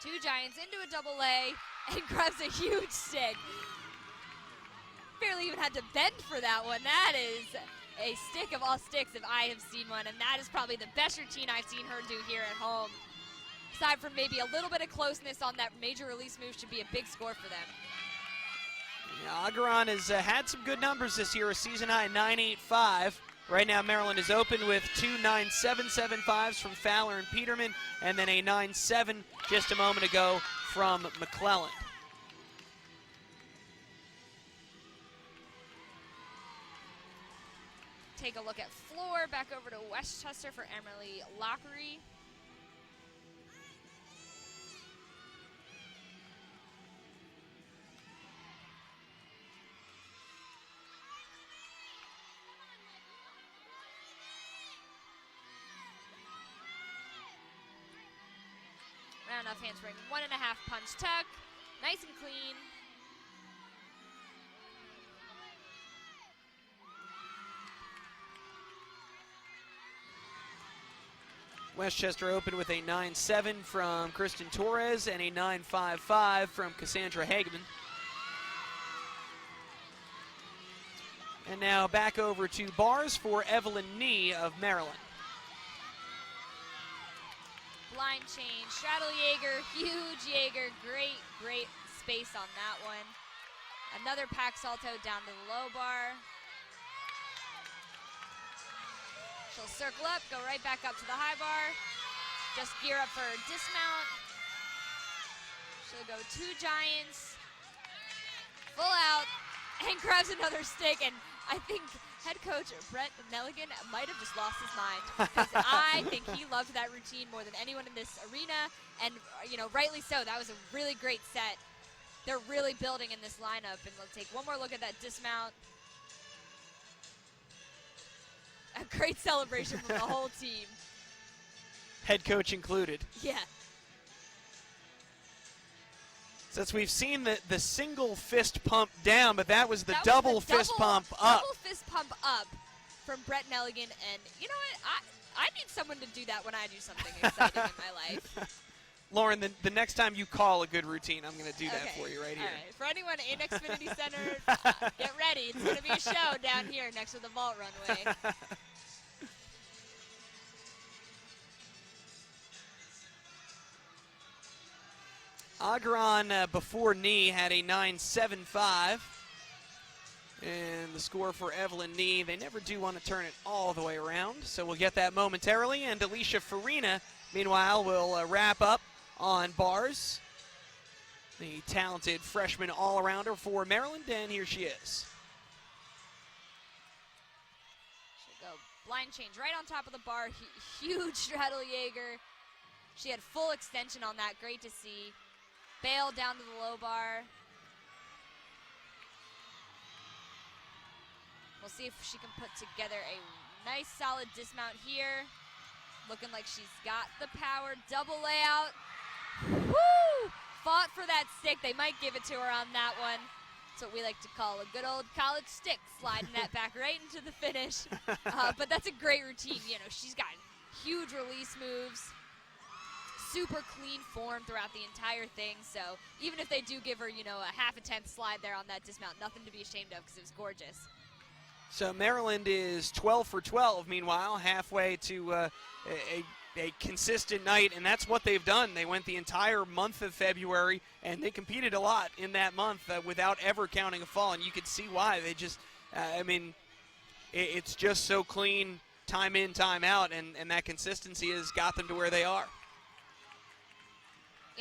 Two giants into a double A and grabs a huge stick. Barely even had to bend for that one. That is a stick of all sticks if I have seen one, and that is probably the best routine I've seen her do here at home. Aside from maybe a little bit of closeness on that major release move, should be a big score for them. Yeah, Augeron has had some good numbers this year, a season high 9.85. Right now, Maryland is open with two 9.775s from Fowler and Peterman, and then a 9.7 just a moment ago from McClelland. Take a look at floor, back over to Westchester for Emily Lockery. Round off handspring, 1.5 punch tuck, nice and clean. Westchester opened with a 9.7 from Kristen Torres and a 9.55 from Cassandra Hageman. And now back over to bars for Evelyn Nee of Maryland. Blind chain, straddle Jaeger, huge Jaeger, great space on that one. Another pack salto down to the low bar. She'll circle up, go right back up to the high bar. Just gear up for her dismount. She'll go 2 giants, full out, and grabs another stick. And I think head coach Brett Nelligan might have just lost his mind, because I think he loved that routine more than anyone in this arena, and rightly so. That was a really great set. They're really building in this lineup, and let's take one more look at that dismount. A great celebration from the whole team. Head coach included. Yeah. Since we've seen the single fist pump down, but that was the double fist pump up. Double fist pump up from Brett Nelligan, and you know what? I need someone to do that when I do something exciting in my life. Lauren, the next time you call a good routine, I'm going to do that for you right here. All right. For anyone in Xfinity Center, get ready. It's going to be a show down here next to the vault runway. Agron before Nee had a 9.75. And the score for Evelyn Nee, they never do want to turn it all the way around, so we'll get that momentarily. And Alicia Farina, meanwhile, will wrap up on bars. The talented freshman all-arounder for Maryland, and here she is. She'll go blind change right on top of the bar. Huge straddle Jaeger. She had full extension on that. Great to see. Bail down to the low bar. We'll see if she can put together a nice solid dismount here. Looking like she's got the power. Double layout. Woo! Fought for that stick. They might give it to her on that one. That's what we like to call a good old college stick, sliding that back right into the finish. But that's a great routine. She's got huge release moves. Super clean form throughout the entire thing. So even if they do give her, a half a tenth slide there on that dismount, nothing to be ashamed of because it was gorgeous. So Maryland is 12 for 12, meanwhile, halfway to a consistent night, and that's what they've done. They went the entire month of February, and they competed a lot in that month without ever counting a fall, and you could see why. They just, it's just so clean, time in, time out, and that consistency has got them to where they are.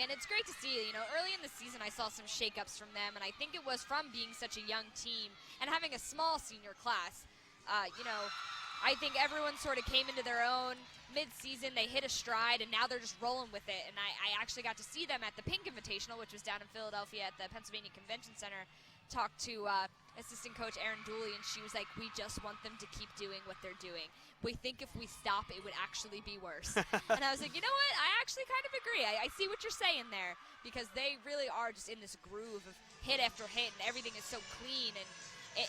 And it's great to see, early in the season I saw some shakeups from them, and I think it was from being such a young team and having a small senior class. I think everyone sort of came into their own. Mid-season, they hit a stride, and now they're just rolling with it. And I actually got to see them at the Pink Invitational, which was down in Philadelphia at the Pennsylvania Convention Center, talk to assistant coach Erin Dooley, and she was like, we just want them to keep doing what they're doing. We think if we stop, it would actually be worse. And I was like, you know what? I actually kind of agree. I see what you're saying there, because they really are just in this groove of hit after hit, and everything is so clean, and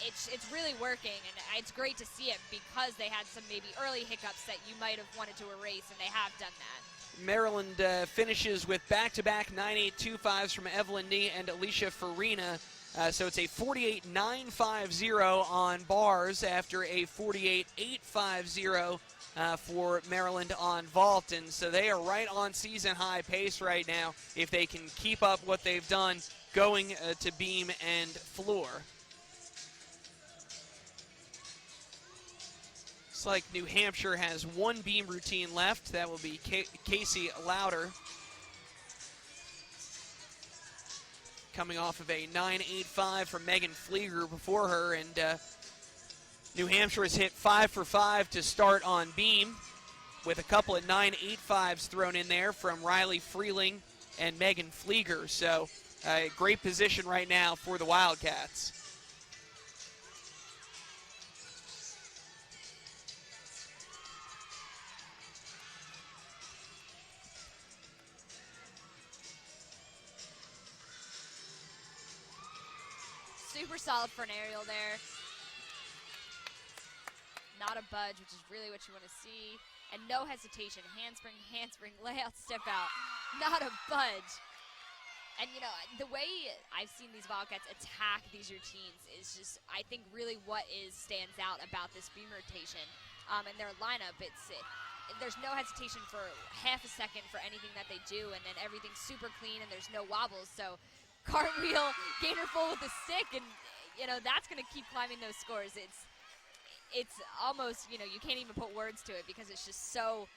it's really working, and it's great to see it because they had some maybe early hiccups that you might have wanted to erase, and they have done that. Maryland finishes with back-to-back 9.825s from Evelyn Nee and Alicia Farina. So it's a 48.950 on bars after a 48.850 for Maryland on vault. And so they are right on season high pace right now if they can keep up what they've done going to beam and floor. Looks like New Hampshire has one beam routine left. That will be Casey Louder, coming off of a 9.85 from Megan Flieger before her. And New Hampshire has hit 5 for 5 to start on beam, with a couple of 9.85s thrown in there from Riley Freeling and Megan Flieger. So a great position right now for the Wildcats. Super solid for an aerial there. Not a budge, which is really what you want to see. and no hesitation. Handspring, layout, step out. Not a budge. And, you know, the way I've seen these Wildcats attack these routines is just, I think, really what stands out about this beam rotation and their lineup. There's no hesitation for half a second for anything that they do, and then everything's super clean and there's no wobbles. So cartwheel, gainer full with the stick, and, you know, that's going to keep climbing those scores. It's almost, you know, you can't even put words to it because it's just so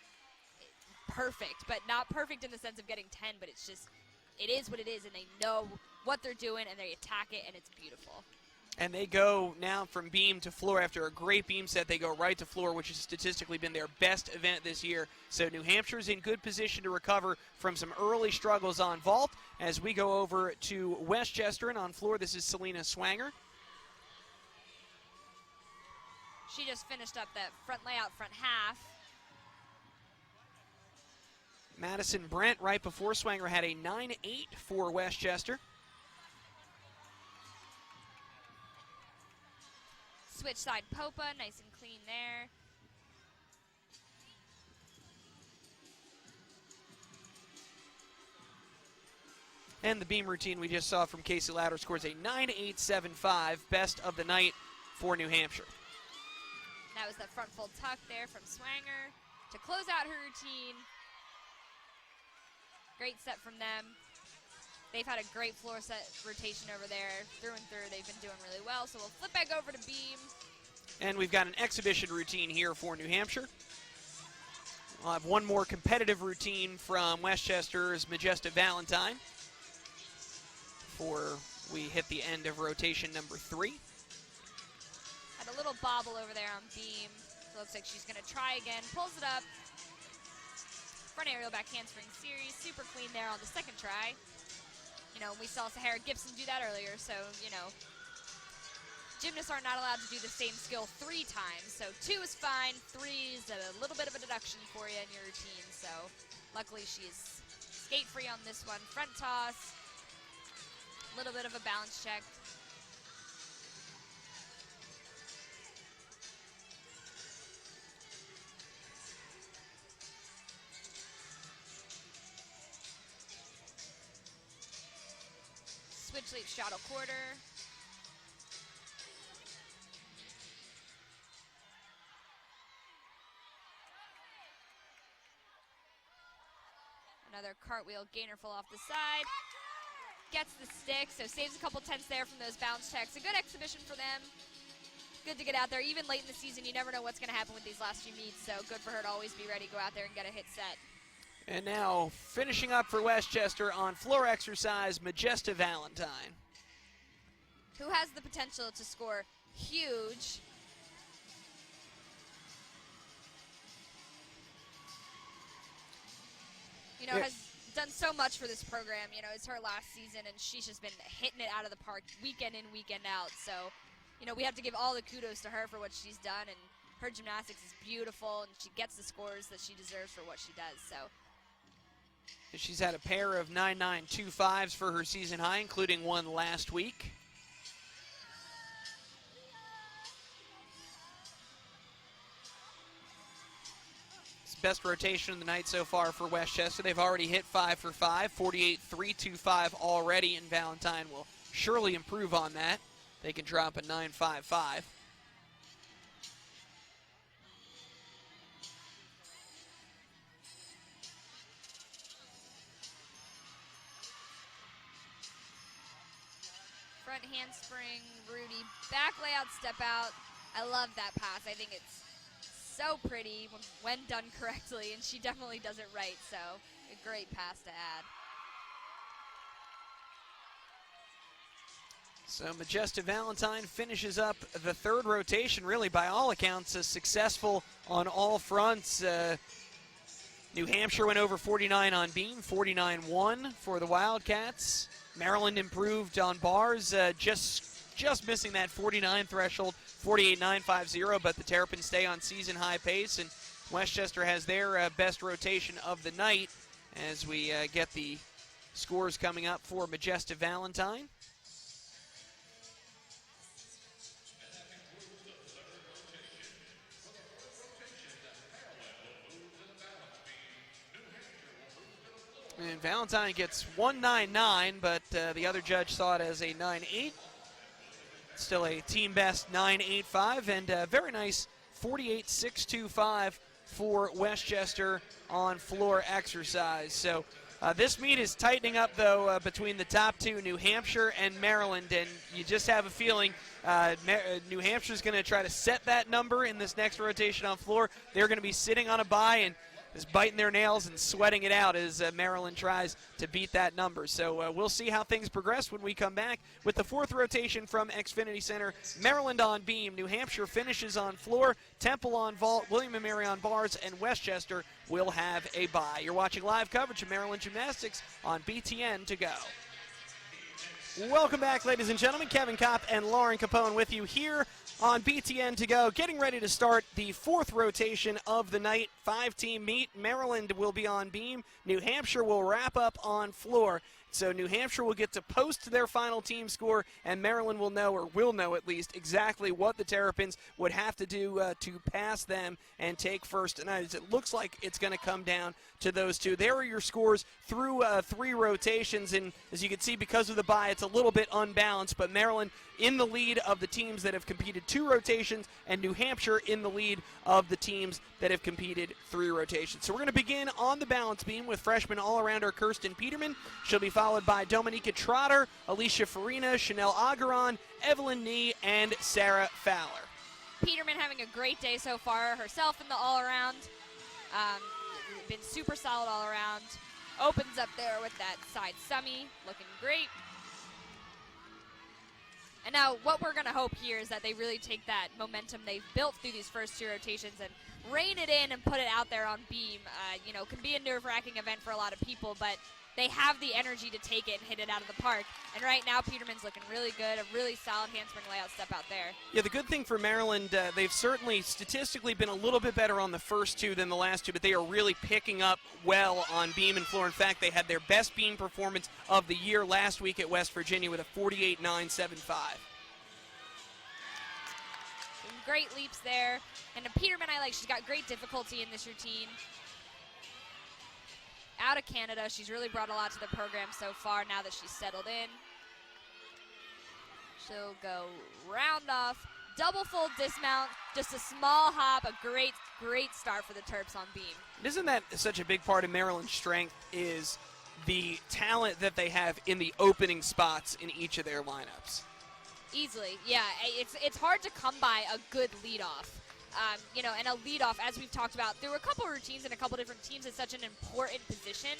perfect, but not perfect in the sense of getting 10, but it's just, it is what it is, and they know what they're doing, and they attack it, and it's beautiful. And they go now from beam to floor. After a great beam set, they go right to floor, which has statistically been their best event this year. So New Hampshire's in good position to recover from some early struggles on vault. As we go over to Westchester, and on floor, this is Selena Swanger. She just finished up that front layout, front half. Madison Brent right before Swanger had a 9.8 for Westchester. Switch side Popa, nice and clean there. And the beam routine we just saw from Casey Louder scores a 9.875, best of the night for New Hampshire. That was the front fold tuck there from Swanger to close out her routine. Great set from them. They've had a great floor set rotation over there. Through and through, they've been doing really well. So we'll flip back over to beam. And we've got an exhibition routine here for New Hampshire. We'll have one more competitive routine from Westchester's Majesta Valentine before we hit the end of rotation number 3. Had a little bobble over there on beam. Looks like she's going to try again. Pulls it up. Front aerial back handspring series. Super clean there on the second try. You know, we saw Sahara Gibson do that earlier, so, you know, gymnasts are not allowed to do the same skill 3 times. So 2 is fine, 3 is a little bit of a deduction for you in your routine. So luckily she's skate-free on this one. Front toss, a little bit of a balance check. Switch leap straddle quarter. Another cartwheel gainer full off the side. Gets the stick, so saves a couple tenths there from those bounce checks. A good exhibition for them. Good to get out there. Even late in the season, you never know what's going to happen with these last few meets, so good for her to always be ready to go out there and get a hit set. And now, finishing up for Westchester on floor exercise, Majesta Valentine. Who has the potential to score huge. You know, has done so much for this program. You know, it's her last season, and she's just been hitting it out of the park weekend in, weekend out. So, you know, we have to give all the kudos to her for what she's done, and her gymnastics is beautiful, and she gets the scores that she deserves for what she does. So she's had a pair of 9.925s for her season high, including one last week. Best rotation of the night so far for Westchester. They've already hit 5 for 5, 48.325 already, and Valentine will surely improve on that. They can drop a 9.55. front handspring, Rudy, back layout, step out. I love that pass. I think it's so pretty when done correctly, and she definitely does it right, so a great pass to add. So Majesta Valentine finishes up the third rotation, really by all accounts successful on all fronts. New Hampshire went over 49 on beam, 49-1 for the Wildcats. Maryland improved on bars, just missing that 49 threshold, 48.950, but the Terrapins stay on season high pace, and Westchester has their best rotation of the night as we get the scores coming up for Majesta Valentine. and Valentine gets 1.99, but the other judge saw it as a 9.8. Still a team best 9.85, and a very nice 48.625 for Westchester on floor exercise. So this meet is tightening up, though, between the top two, New Hampshire and Maryland, and you just have a feeling New Hampshire's going to try to set that number in this next rotation on floor. They're going to be sitting on a bye and is biting their nails and sweating it out as Maryland tries to beat that number. So we'll see how things progress when we come back with the fourth rotation from Xfinity Center. Maryland on beam, New Hampshire finishes on floor, Temple on vault, William & Mary on bars, and Westchester will have a bye. You're watching live coverage of Maryland Gymnastics on BTN to go. Welcome back, ladies and gentlemen. Kevin Kopp and Lauren Capone with you here on BTN to go, getting ready to start the fourth rotation of the night. 5-team meet. Maryland will be on beam. New Hampshire will wrap up on floor. So New Hampshire will get to post their final team score, and Maryland will know, or will know at least, exactly what the Terrapins would have to do to pass them and take first tonight. It looks like it's going to come down to those two. There are your scores through 3 rotations, and as you can see, because of the bye, it's a little bit unbalanced, but Maryland in the lead of the teams that have competed 2 rotations, and New Hampshire in the lead of the teams that have competed 3 rotations. So we're going to begin on the balance beam with freshman all-arounder Kirsten Peterman. She'll be followed by Dominica Trotter, Alicia Farina, Chanel Agaran, Evelyn Nee, and Sarah Fowler. Peterman having a great day so far herself in the all-around. Been super solid all around. Opens up there with that side summy, looking great. And now what we're going to hope here is that they really take that momentum they've built through these first 2 rotations and rein it in and put it out there on beam. Can be a nerve-wracking event for a lot of people, but they have the energy to take it and hit it out of the park. And right now, Peterman's looking really good, a really solid handspring layout step out there. Yeah, the good thing for Maryland, they've certainly statistically been a little bit better on the first 2 than the last 2, but they are really picking up well on beam and floor. In fact, they had their best beam performance of the year last week at West Virginia with a 48.975. Great leaps there. And Peterman, I like, she's got great difficulty in this routine. Out of Canada, she's really brought a lot to the program so far now that she's settled in. She'll go round off, double full dismount, just a small hop, a great, great start for the Terps on beam. Isn't that such a big part of Maryland's strength is the talent that they have in the opening spots in each of their lineups? Easily, yeah. It's hard to come by a good leadoff. And a leadoff, as we've talked about, through a couple routines and a couple different teams, is such an important position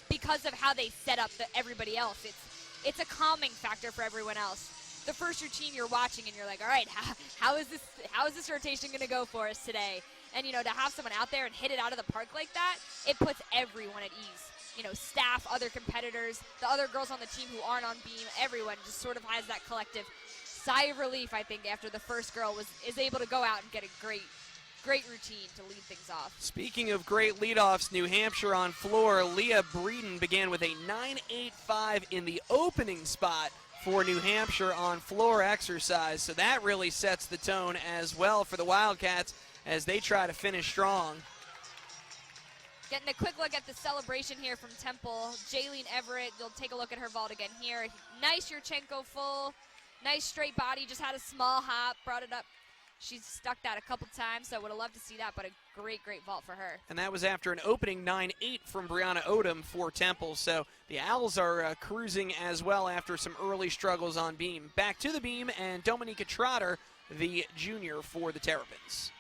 because of how they set up everybody else. It's a calming factor for everyone else. The first routine you're watching and you're like, all right, how is this rotation going to go for us today? And, to have someone out there and hit it out of the park like that, it puts everyone at ease. Staff, other competitors, the other girls on the team who aren't on beam, everyone just sort of has that collective sigh of relief, I think, after the first girl is able to go out and get a great routine to lead things off. Speaking of great leadoffs, New Hampshire on floor, Leah Breeden began with a 9.85 in the opening spot for New Hampshire on floor exercise. So that really sets the tone as well for the Wildcats as they try to finish strong. Getting a quick look at the celebration here from Temple. Jaylene Everett, you'll take a look at her vault again here. Nice Yurchenko full. Nice straight body, just had a small hop, brought it up. She's stuck that a couple times, so would have loved to see that, but a great, great vault for her. And that was after an opening 9.8 from Brianna Odom for Temple. So the Owls are cruising as well after some early struggles on beam. Back to the beam, and Dominica Trotter, the junior for the Terrapins.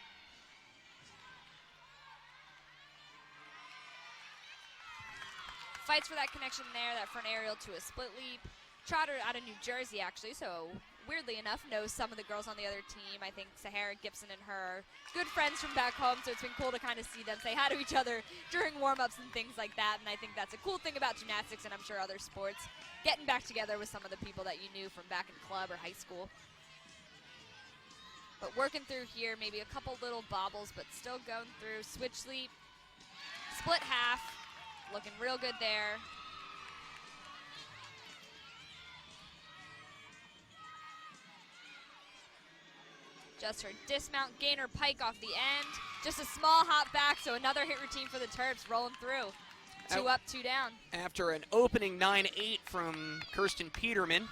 Fights for that connection there, that front aerial to a split leap. Trotter out of New Jersey, actually, so weirdly enough, knows some of the girls on the other team. I think Sahara Gibson and her good friends from back home, so it's been cool to kind of see them say hi to each other during warm-ups and things like that, and I think that's a cool thing about gymnastics and I'm sure other sports, getting back together with some of the people that you knew from back in club or high school. But working through here, maybe a couple little bobbles, but still going through. Switch leap, split half, looking real good there. Just her dismount, gainer pike off the end. Just a small hop back, so another hit routine for the Terps rolling through. 2 up, 2 down. After an opening 9-8 from Kirsten Peterman.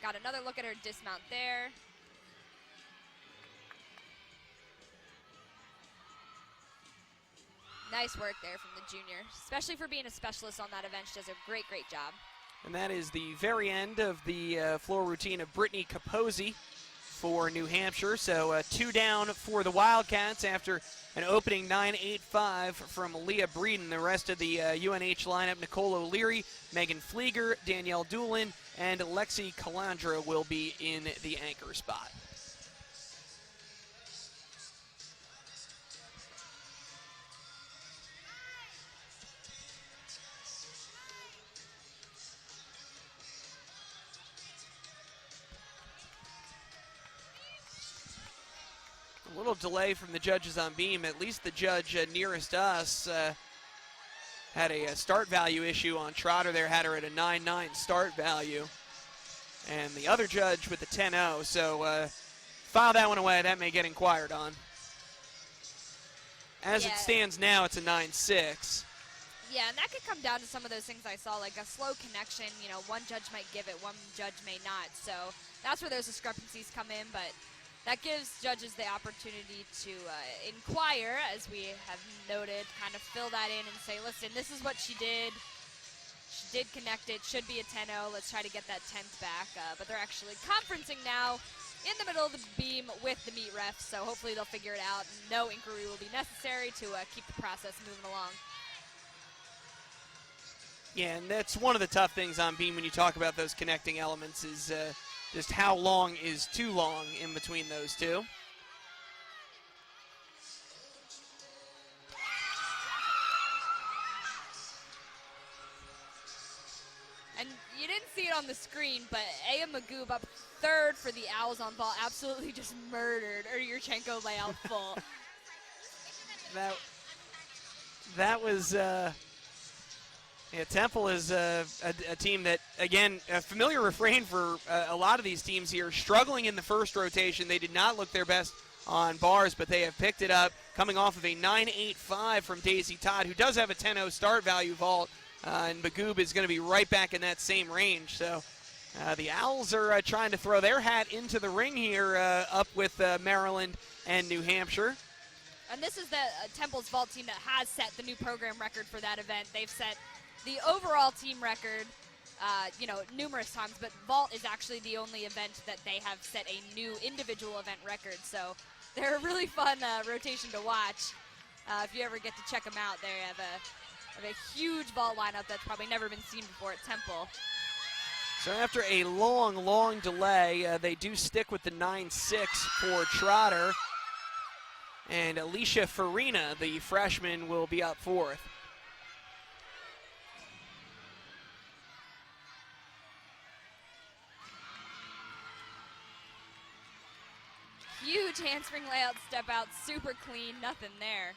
Got another look at her dismount there. Nice work there from the junior, especially for being a specialist on that event. She does a great, great job. And that is the very end of the floor routine of Brittany Capozzi for New Hampshire. So 2 down for the Wildcats after an opening 9-8-5 from Leah Breeden. The rest of the UNH lineup, Nicole O'Leary, Megan Flieger, Danielle Doolin, and Lexi Calandra will be in the anchor spot. A little delay from the judges on beam. At least the judge nearest us had a start value issue on Trotter there, had her at a 9-9 start value. And the other judge with the 10-0, so file that one away. That may get inquired on. As it stands now, it's a 9-6. Yeah, and that could come down to some of those things I saw, like a slow connection. You know, one judge might give it, one judge may not. So that's where those discrepancies come in, but that gives judges the opportunity to inquire, as we have noted, kind of fill that in and say, listen, this is what she did. She did connect it, should be a 10-0. Let's try to get that 10th back. But they're actually conferencing now in the middle of the beam with the meet refs, so hopefully they'll figure it out. No inquiry will be necessary to keep the process moving along. Yeah, and that's one of the tough things on beam when you talk about those connecting elements is just how long is too long in between those two. And you didn't see it on the screen, but Aya Magoob up third for the Owls on ball absolutely just murdered Yurchenko layout full. That was... Yeah, Temple is a team that, again, a familiar refrain for a lot of these teams here. Struggling in the first rotation. They did not look their best on bars, but they have picked it up, coming off of a 9-8-5 from Daisy Todd, who does have a 10-0 start value vault, and Magoob is going to be right back in that same range. So the Owls are trying to throw their hat into the ring here up with Maryland and New Hampshire. And this is the Temple's vault team that has set the new program record for that event. They've set the overall team record, numerous times, but vault is actually the only event that they have set a new individual event record. So they're a really fun rotation to watch. If you ever get to check them out, they have a huge vault lineup that's probably never been seen before at Temple. So after a long, long delay, they do stick with the 9-6 for Trotter. And Alicia Farina, the freshman, will be up fourth. Huge handspring layout, step out, super clean, nothing there.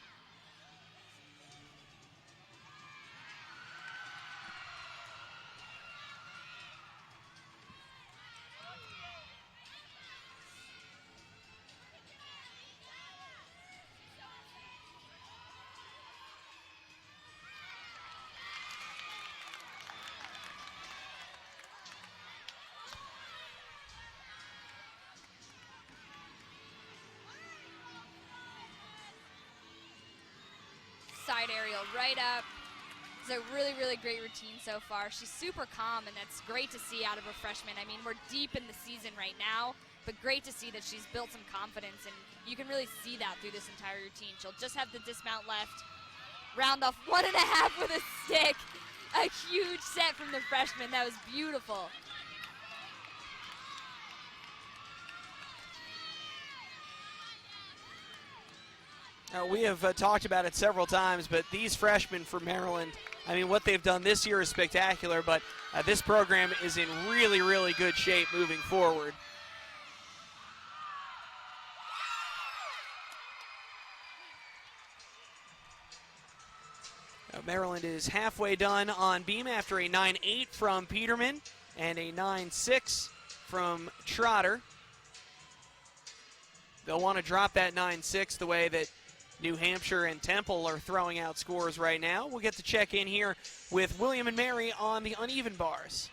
Side aerial right up. It's a really, really great routine so far. She's super calm, and that's great to see out of a freshman. I mean, we're deep in the season right now, but great to see that she's built some confidence, and you can really see that through this entire routine. She'll just have the dismount left, round off 1.5 with a stick. A huge set from the freshman. That was beautiful. We have talked about it several times, but these freshmen for Maryland, I mean, what they've done this year is spectacular, but this program is in really, really good shape moving forward. Maryland is halfway done on beam after a 9-8 from Peterman and a 9-6 from Trotter. they'll want to drop that 9-6 the way that New Hampshire and Temple are throwing out scores right now. We'll get to check in here with William and Mary on the uneven bars.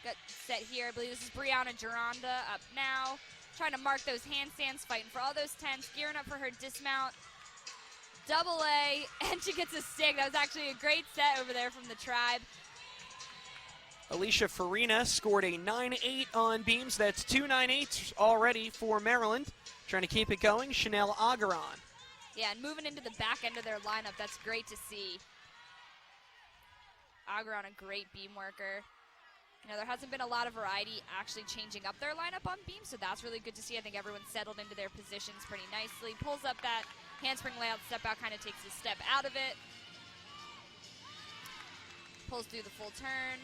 Got set here. I believe this is Brianna Gironda up now. Trying to mark those handstands, fighting for all those 10s, gearing up for her dismount. Double A, and she gets a stick. That was actually a great set over there from the Tribe. Alicia Farina scored a 9-8 on beams. That's 2 9-8s already for Maryland. Trying to keep it going, Chanel Agaran. Yeah, and moving into the back end of their lineup, that's great to see. Agaran, a great beam worker. You know, there hasn't been a lot of variety actually changing up their lineup on beam, so that's really good to see. I think everyone's settled into their positions pretty nicely. Pulls up that handspring layout, step out, kind of takes a step out of it. Pulls through the full turn.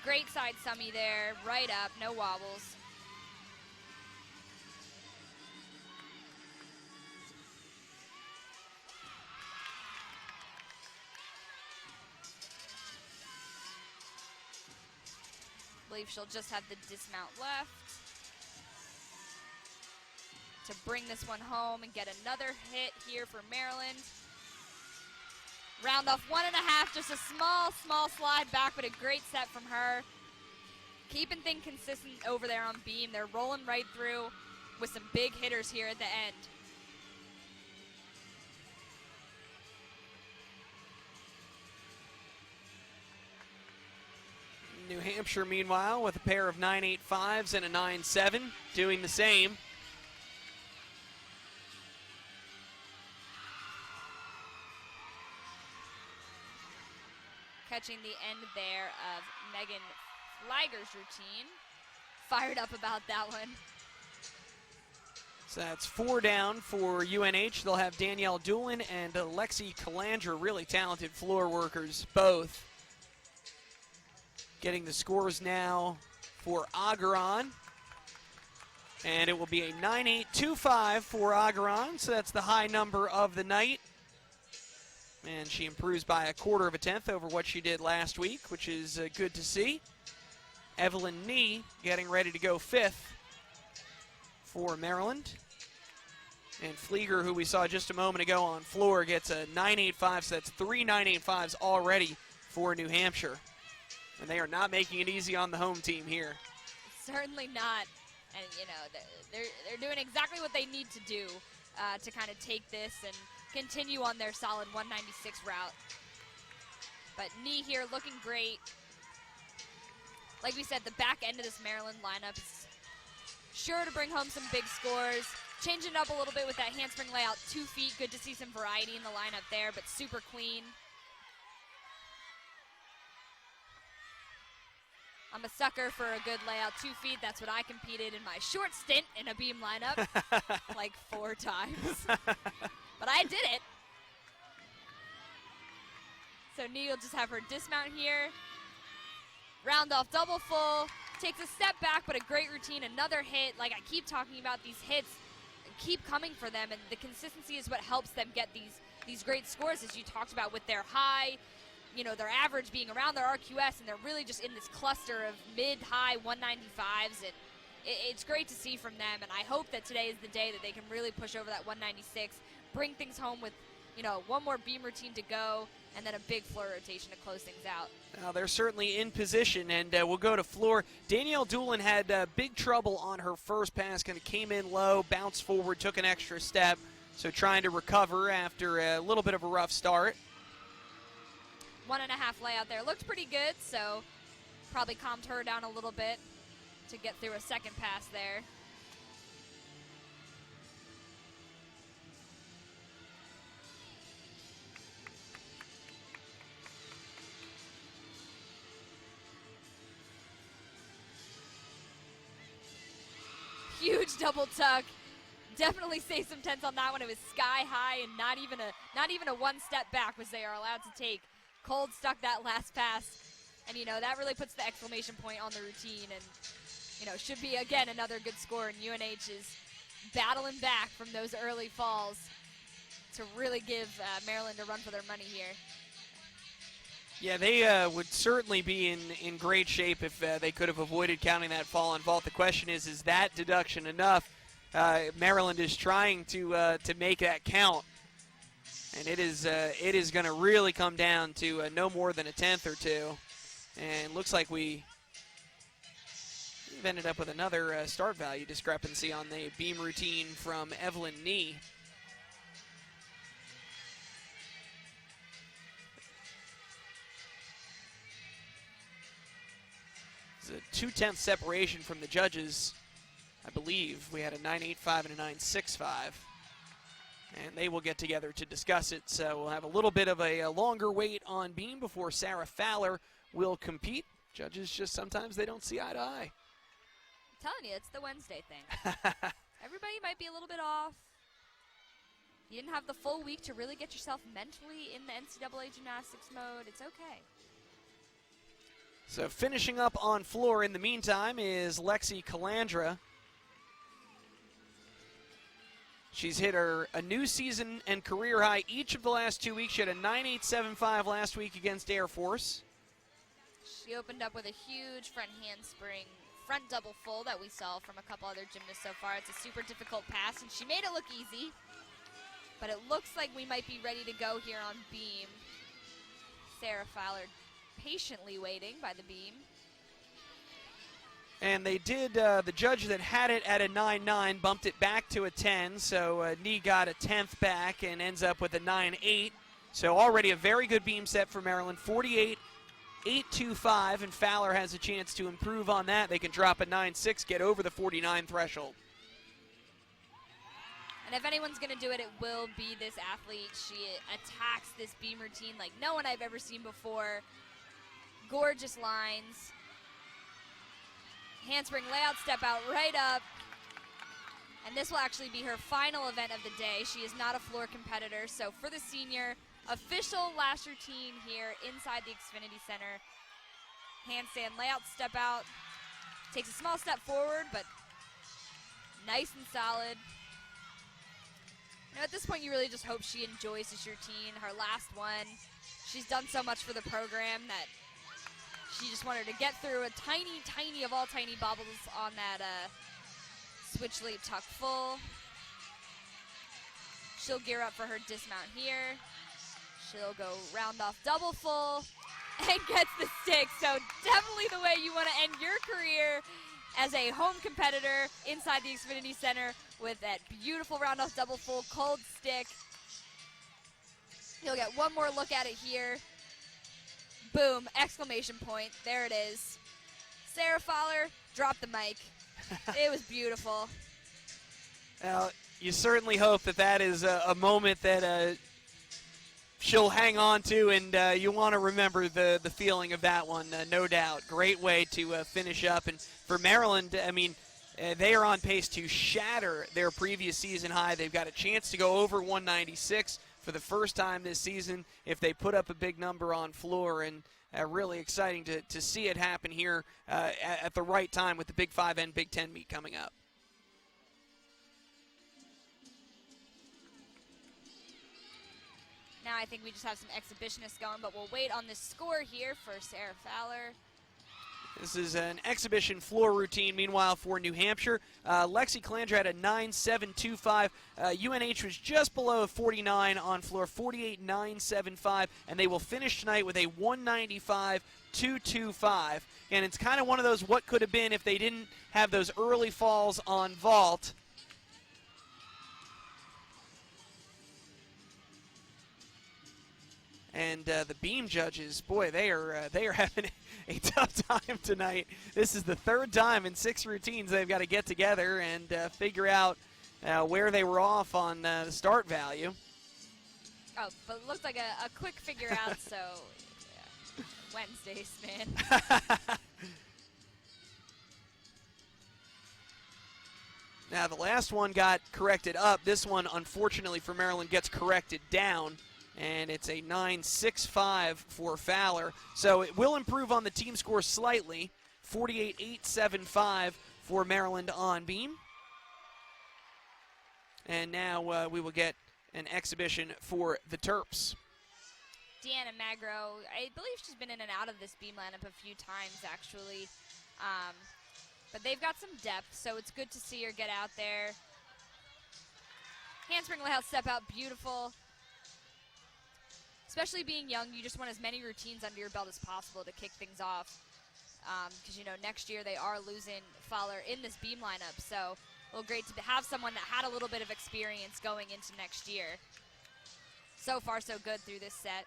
Great side summy there, right up, no wobbles. I believe she'll just have the dismount left to bring this one home and get another hit here for Maryland. Round off 1.5, just a small slide back, but a great set from her. Keeping things consistent over there on beam. They're rolling right through with some big hitters here at the end. New Hampshire, meanwhile, with a pair of 9.85s and a 9.7, doing the same. Catching the end there of Megan Flagger's routine. Fired up about that one. So that's 4 down for UNH. They'll have Danielle Doolin and Lexi Calandra, really talented floor workers, both. Getting the scores now for Agaran. And it will be a 9.825 for Agaran, so that's the high number of the night. And she improves by 1/4 of a tenth over what she did last week, which is good to see. Evelyn Nee getting ready to go 5th for Maryland. And Flieger, who we saw just a moment ago on floor, gets a 9.85, so that's 3 9.85s already for New Hampshire. And they are not making it easy on the home team here. Certainly not. And, you know, they're doing exactly what they need to do to kind of take this and continue on their solid 196 route. But Nee here looking great. Like we said, the back end of this Maryland lineup is sure to bring home some big scores. Changing it up a little bit with that handspring layout, 2 feet. Good to see some variety in the lineup there, but super clean. I'm a sucker for a good layout, 2 feet. That's what I competed in my short stint in a beam lineup, like 4 times. But I did it. So Nee will just have her dismount here. Round off double full. Takes a step back, but a great routine. Another hit. Like I keep talking about, these hits keep coming for them, and the consistency is what helps them get these great scores, as you talked about, with their high, you know, their average being around their RQS, and they're really just in this cluster of mid-high 195s, and it's great to see from them, and I hope that today is the day that they can really push over that 196, bring things home with, you know, one more beam routine to go, and then a big floor rotation to close things out. Now they're certainly in position, and we'll go to floor. Danielle Doolin had big trouble on her first pass, kind of came in low, bounced forward, took an extra step, so trying to recover after a little bit of a rough start. 1.5 layout there. Looked pretty good, so probably calmed her down a little bit to get through a second pass there. Huge double tuck. Definitely save some tense on that one. It was sky high and not even a one step back was they are allowed to take. Cold stuck that last pass, and you know that really puts the exclamation point on the routine, and you know should be again another good score. And UNH is battling back from those early falls. to really give Maryland a run for their money here. Yeah, they would certainly be in great shape if they could have avoided counting that fall on vault. The question is that deduction enough? Maryland is trying to make that count, and it is going to really come down to no more than a tenth or two. And looks like we've ended up with another start value discrepancy on the beam routine from Evelyn Nee. It's a 2/10 separation from the judges. I believe we had a 9.85 and a 9.65. And they will get together to discuss it. So we'll have a little bit of a longer wait on beam before Sarah Fowler will compete. Judges just sometimes they don't see eye to eye. I'm telling you, it's the Wednesday thing. Everybody might be a little bit off. You didn't have the full week to really get yourself mentally in the NCAA gymnastics mode. It's okay. So finishing up on floor in the meantime is Lexi Calandra. She's hit a new season and career high each of the last 2 weeks. She had a 9.875 last week against Air Force. She opened up with a huge front handspring, front double full that we saw from a couple other gymnasts so far. It's a super difficult pass, and she made it look easy. But it looks like we might be ready to go here on beam. Sarah Fowler patiently waiting by the beam. And they did, the judge that had it at a 9.9 bumped it back to a 10, so Nee got a 10th back and ends up with a 9.8. So already a very good beam set for Maryland, 48.825, and Fowler has a chance to improve on that. They can drop a 9.6, get over the 49 threshold. And if anyone's going to do it, it will be this athlete. She attacks this beam routine like no one I've ever seen before. Gorgeous lines. Handspring layout, step out, right up. And this will actually be her final event of the day. She is not a floor competitor. So for the senior, official last routine here inside the Xfinity Center. Handstand layout, step out. Takes a small step forward, but nice and solid. You know, at this point, you really just hope she enjoys this routine. Her last one, she's done so much for the program that she just wanted to get through a tiny, tiny of all tiny bobbles on that switch leap tuck full. She'll gear up for her dismount here. She'll go round off double full and gets the stick. So definitely the way you want to end your career as a home competitor inside the Xfinity Center with that beautiful round off double full cold stick. You'll get one more look at it here. Boom, exclamation point. There it is. Sarah Fowler, drop the mic. It was beautiful. Well, you certainly hope that is a moment that she'll hang on to, and you want to remember the feeling of that one, no doubt. Great way to finish up. And for Maryland, I mean, they are on pace to shatter their previous season high. They've got a chance to go over 196 for the first time this season if they put up a big number on floor, and really exciting to see it happen here at the right time with the Big 5 and Big 10 meet coming up. Now I think we just have some exhibitionists going, but we'll wait on this score here for Sarah Fowler. This is an exhibition floor routine. Meanwhile, for New Hampshire, Lexi Calandra had a 9.725. UNH was just below 49 on floor, 48.975, and they will finish tonight with a 195.225. And it's kind of one of those what could have been if they didn't have those early falls on vault. And the beam judges, boy, they are having a tough time tonight. This is the third time in 6 routines they've got to get together and figure out where they were off on the start value. Oh, but it looked like a quick figure out, so yeah. Wednesdays, man. Now, the last one got corrected up. This one, unfortunately for Maryland, gets corrected down. And it's a 9.65 for Fowler. So it will improve on the team score slightly. 48.875 for Maryland on beam. And now we will get an exhibition for the Terps. Deanna Magro, I believe she's been in and out of this beam lineup a few times, actually. But they've got some depth, so it's good to see her get out there. Handspring layout step out, beautiful. Especially being young, you just want as many routines under your belt as possible to kick things off. Because, next year they are losing Fowler in this beam lineup, so great to have someone that had a little bit of experience going into next year. So far, so good through this set.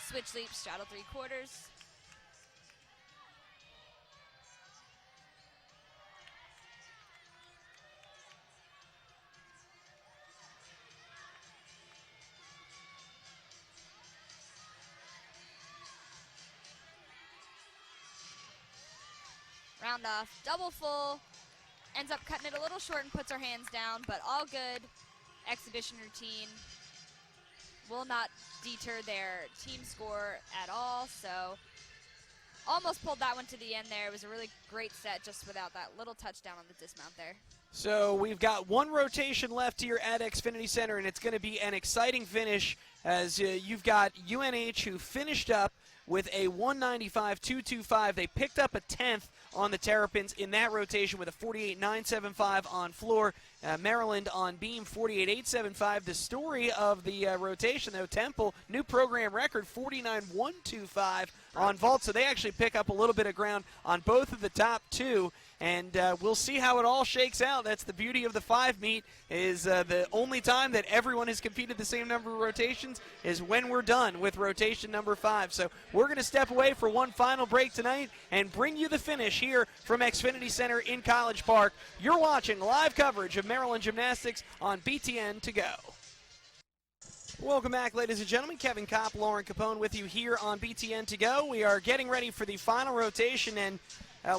Switch leap, straddle 3/4. Round off, double full, ends up cutting it a little short and puts her hands down, but all good. Exhibition routine will not deter their team score at all, so almost pulled that one to the end there. It was a really great set just without that little touchdown on the dismount there. So we've got one rotation left here at Xfinity Center, and it's going to be an exciting finish as you've got UNH who finished up with a 195.225. They picked up a 10th on the Terrapins in that rotation with a 48.975 on floor. Maryland on beam, 48.875. The story of the rotation, though, Temple, new program record, 49.125 on vault. So they actually pick up a little bit of ground on both of the top two. And we'll see how it all shakes out. That's the beauty of the 5 meet, is the only time that everyone has competed the same number of rotations is when we're done with rotation number 5. So we're going to step away for one final break tonight and bring you the finish here from Xfinity Center in College Park. You're watching live coverage of Maryland Gymnastics on BTN to go. Welcome back, ladies and gentlemen. Kevin Kopp, Lauren Capone with you here on BTN to go. We are getting ready for the final rotation, and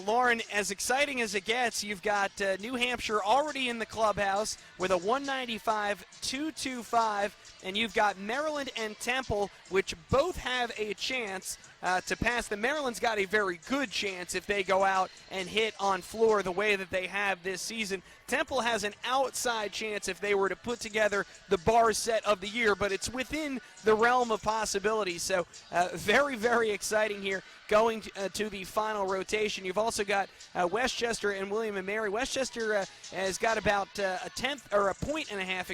Lauren, as exciting as it gets, you've got New Hampshire already in the clubhouse with a 195.225, and you've got Maryland and Temple, which both have a chance to pass. The Maryland's got a very good chance if they go out and hit on floor the way that they have this season. Temple has an outside chance if they were to put together the bar set of the year, but it's within the realm of possibility. So very, very exciting here going to the final rotation. You've also got Westchester and William and Mary. Westchester has got about a point and a half,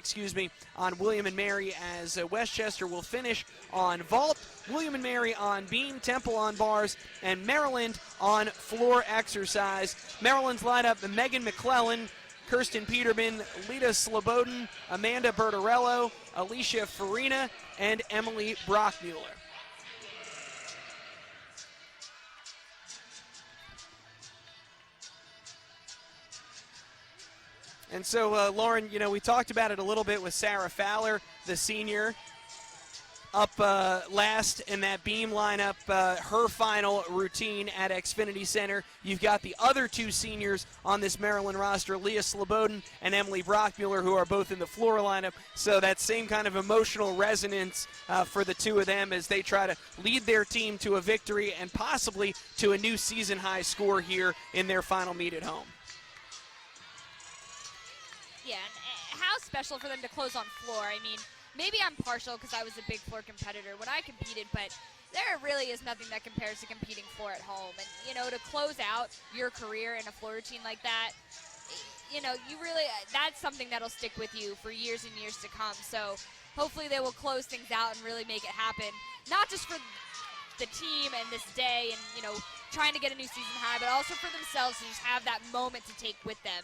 on William and Mary, as Westchester will finish on vault, William and Mary on beam, Temple on bars, and Maryland on floor exercise. Maryland's lineup: Megan McClellan, Kirsten Peterman, Lita Slobodin, Amanda Bertarello, Alicia Farina, and Emily Brockmuller. And so, Lauren, we talked about it a little bit with Sarah Fowler, the senior, up last in that beam lineup, her final routine at Xfinity Center. You've got the other two seniors on this Maryland roster, Leah Slobodin and Emily Brockmuller, who are both in the floor lineup. So that same kind of emotional resonance for the two of them as they try to lead their team to a victory and possibly to a new season-high score here in their final meet at home. Yeah, and how special for them to close on floor. I mean, maybe I'm partial because I was a big floor competitor when I competed, but there really is nothing that compares to competing floor at home. And, to close out your career in a floor routine like that, that's something that'll stick with you for years and years to come. So hopefully they will close things out and really make it happen, not just for the team and this day and, trying to get a new season high, but also for themselves to just have that moment to take with them,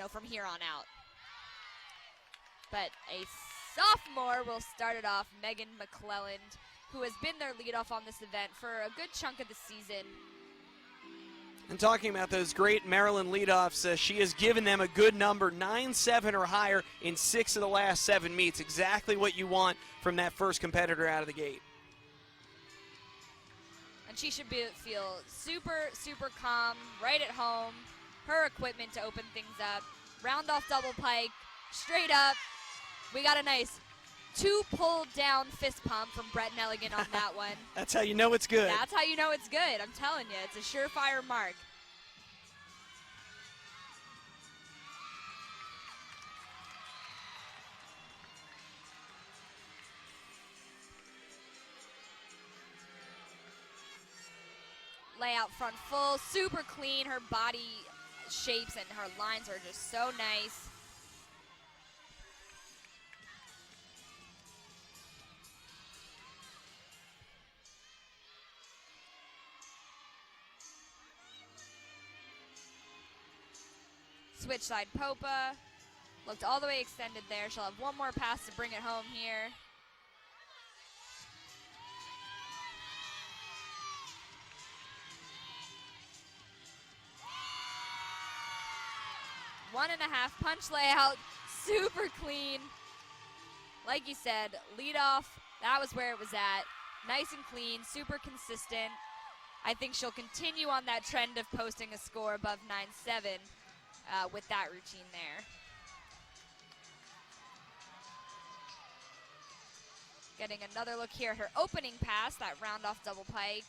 from here on out. But a sophomore will start it off, Megan McClelland, who has been their leadoff on this event for a good chunk of the season. And talking about those great Maryland leadoffs, she has given them a good number, 9-7 or higher in 6 of the last 7 meets. Exactly what you want from that first competitor out of the gate. And she should feel super, super calm, right at home. Her equipment to open things up. Round off double pike, straight up. We got a nice 2 pull down fist pump from Brett Nelligan on that one. That's how you know it's good. That's how you know it's good. I'm telling you, it's a surefire mark. Layout front full, super clean. Her body shapes and her lines are just so nice. Switch side Popa. Looked all the way extended there. She'll have one more pass to bring it home here. One and a half punch layout, super clean. Like you said, lead off, that was where it was at. Nice and clean, super consistent. I think she'll continue on that trend of posting a score above 9-7 with that routine there. Getting another look here at her opening pass, that round off double pike.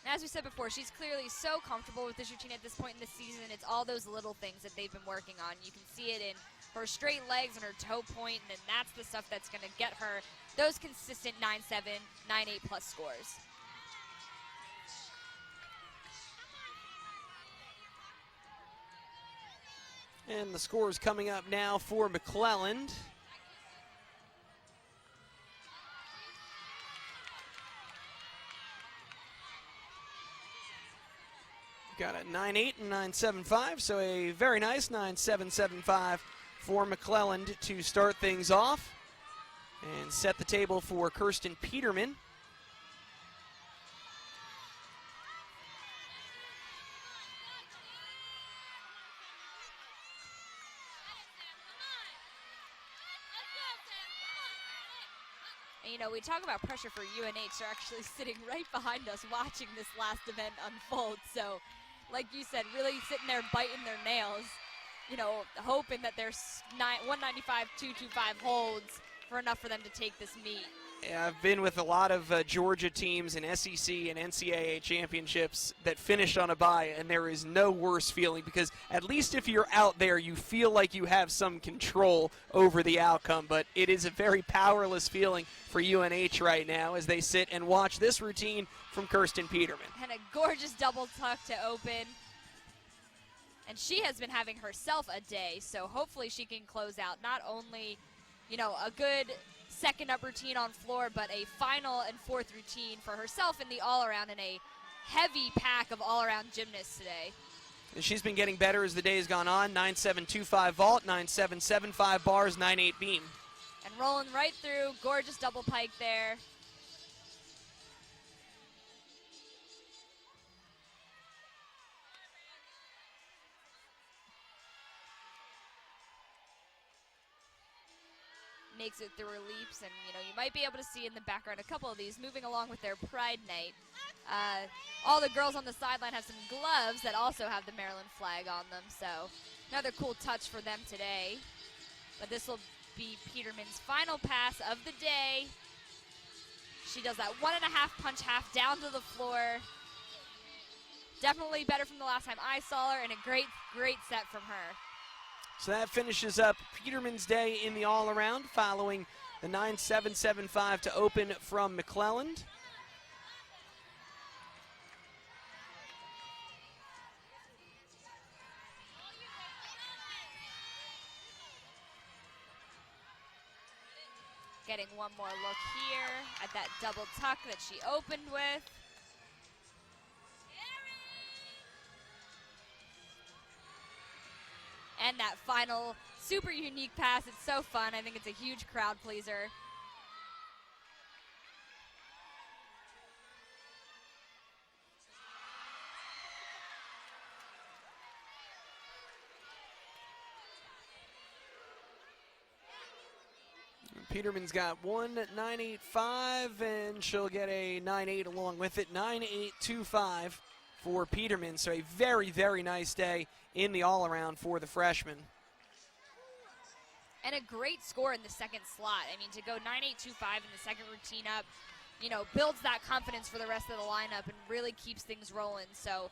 As we said before, she's clearly so comfortable with this routine at this point in the season. It's all those little things that they've been working on. You can see it in her straight legs and her toe point, and then that's the stuff that's going to get her those consistent 9-7, 9-8 plus scores. And the scores coming up now for McClelland. Got a 9-8 and 9-7-5, so a very nice 9-7-7-5 for McClelland to start things off and set the table for Kirsten Peterman. And, you know, we talk about pressure for UNH. They're actually sitting right behind us watching this last event unfold. So, like you said, really sitting there biting their nails, you know, hoping that their 195, 225 holds for enough for them to take this meet. Yeah, I've been with a lot of Georgia teams in SEC and NCAA championships that finished on a bye, and there is no worse feeling because at least if you're out there, you feel like you have some control over the outcome, but it is a very powerless feeling for UNH right now as they sit and watch this routine from Kirsten Peterman. And a gorgeous double tuck to open. And she has been having herself a day, so hopefully she can close out not only, you know, a good second up routine on floor, but a final and fourth routine for herself in the all-around and a heavy pack of all-around gymnasts today. And she's been getting better as the day has gone on. 9-7-2-5 vault, 9-7-7-5 bars, 9-8 beam. And rolling right through, gorgeous double pike there. Makes it through her leaps, and you know, you might be able to see in the background a couple of these moving along with their Pride Night. All the girls on the sideline have some gloves that also have the Maryland flag on them, so another cool touch for them today. But this will be Peterman's final pass of the day. She does that 1.5 punch half down to the floor. Definitely better from the last time I saw her, and a great, great set from her. So that finishes up Peterman's day in the all-around, following the 9-7-7-5 to open from McClelland. Getting one more look here at that double tuck that she opened with. And that final super unique pass. It's so fun. I think it's a huge crowd pleaser. Peterman's got 1-9-8-5, and she'll get a 9-8 along with it. 9-8-2-5 for Peterman. So a very, very nice day in the all-around for the freshman. And a great score in the second slot. I mean, to go 9-8-2-5 in the second routine up, you know, builds that confidence for the rest of the lineup and really keeps things rolling. So,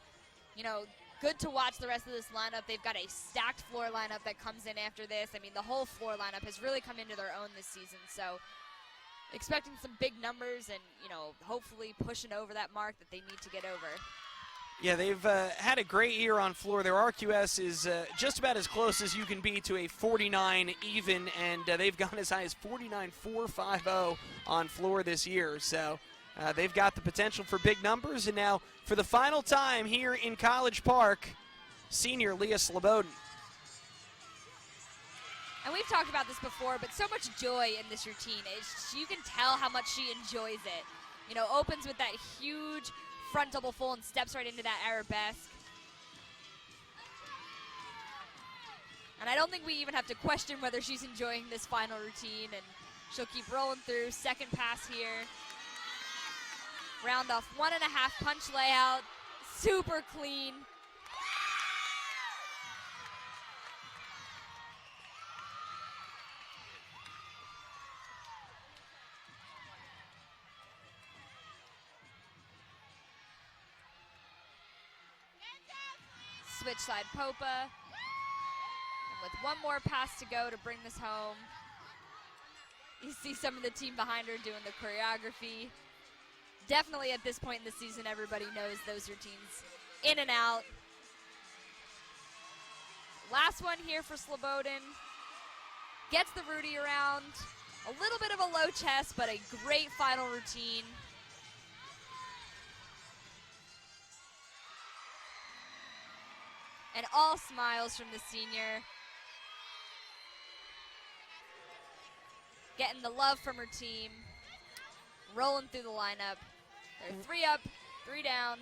you know, good to watch the rest of this lineup. They've got a stacked floor lineup that comes in after this. I mean, the whole floor lineup has really come into their own this season. So expecting some big numbers and, you know, hopefully pushing over that mark that they need to get over. Yeah, they've had a great year on floor. Their RQS is just about as close as you can be to a 49 even, and they've gone as high as 49.450 on floor this year. So they've got the potential for big numbers. And now, for the final time here in College Park, senior Leah Slobodin. And we've talked about this before, but so much joy in this routine. You can tell how much she enjoys it. You know, opens with that huge front double full and steps right into that arabesque. And I don't think we even have to question whether she's enjoying this final routine, and she'll keep rolling through. Second pass here. Round off 1.5 punch layout. Super clean. Switch side Popa. And with one more pass to go to bring this home. You see some of the team behind her doing the choreography. Definitely at this point in the season, everybody knows those routines in and out. Last one here for Slobodin. Gets the Rudy around. A little bit of a low chest, but a great final routine. And all smiles from the senior. Getting the love from her team. Rolling through the lineup. They're 3 up, 3 down.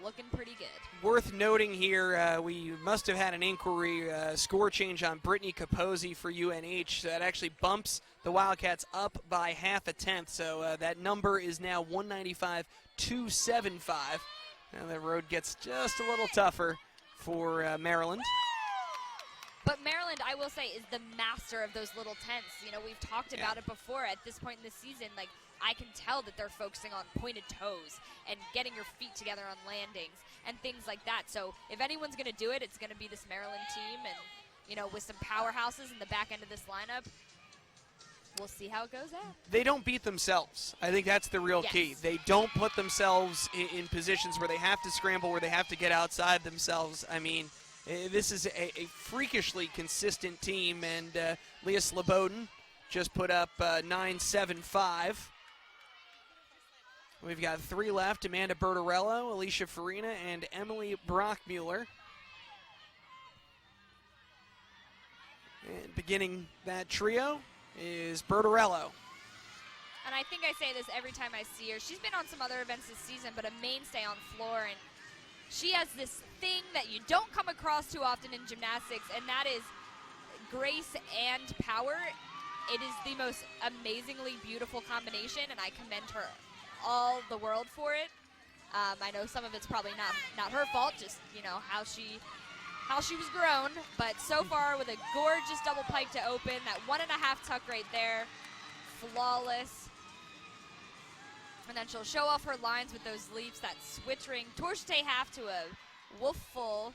Looking pretty good. Worth noting here, we must have had an inquiry score change on Brittany Capozzi for UNH. So that actually bumps the Wildcats up by half a tenth. So that number is now 195-275. And the road gets just a little tougher for Maryland. But Maryland, I will say, is the master of those little tents. You know, we've talked about it before. At this point in the season, like, I can tell that they're focusing on pointed toes and getting your feet together on landings and things like that. So if anyone's going to do it, it's going to be this Maryland team. And, you know, with some powerhouses in the back end of this lineup, we'll see how it goes out. They don't beat themselves. I think that's the real key. They don't put themselves in positions where they have to scramble, where they have to get outside themselves. I mean, this is a freakishly consistent team, and Leah Slobodin just put up 9.75. We've got 3 left: Amanda Bertarello, Alicia Farina, and Emily Brockmuller. And beginning that trio is Bertarello. And I think I say this every time I see her. She's been on some other events this season, but a mainstay on floor, and she has this thing that you don't come across too often in gymnastics, and that is grace and power. It is the most amazingly beautiful combination, and I commend her all the world for it. I know some of it's probably not her fault, just, you know, how she was grown, but so far with a gorgeous double pike to open, that 1.5 tuck right there, flawless. And then she'll show off her lines with those leaps, that switch ring, torchete half to a wolf full.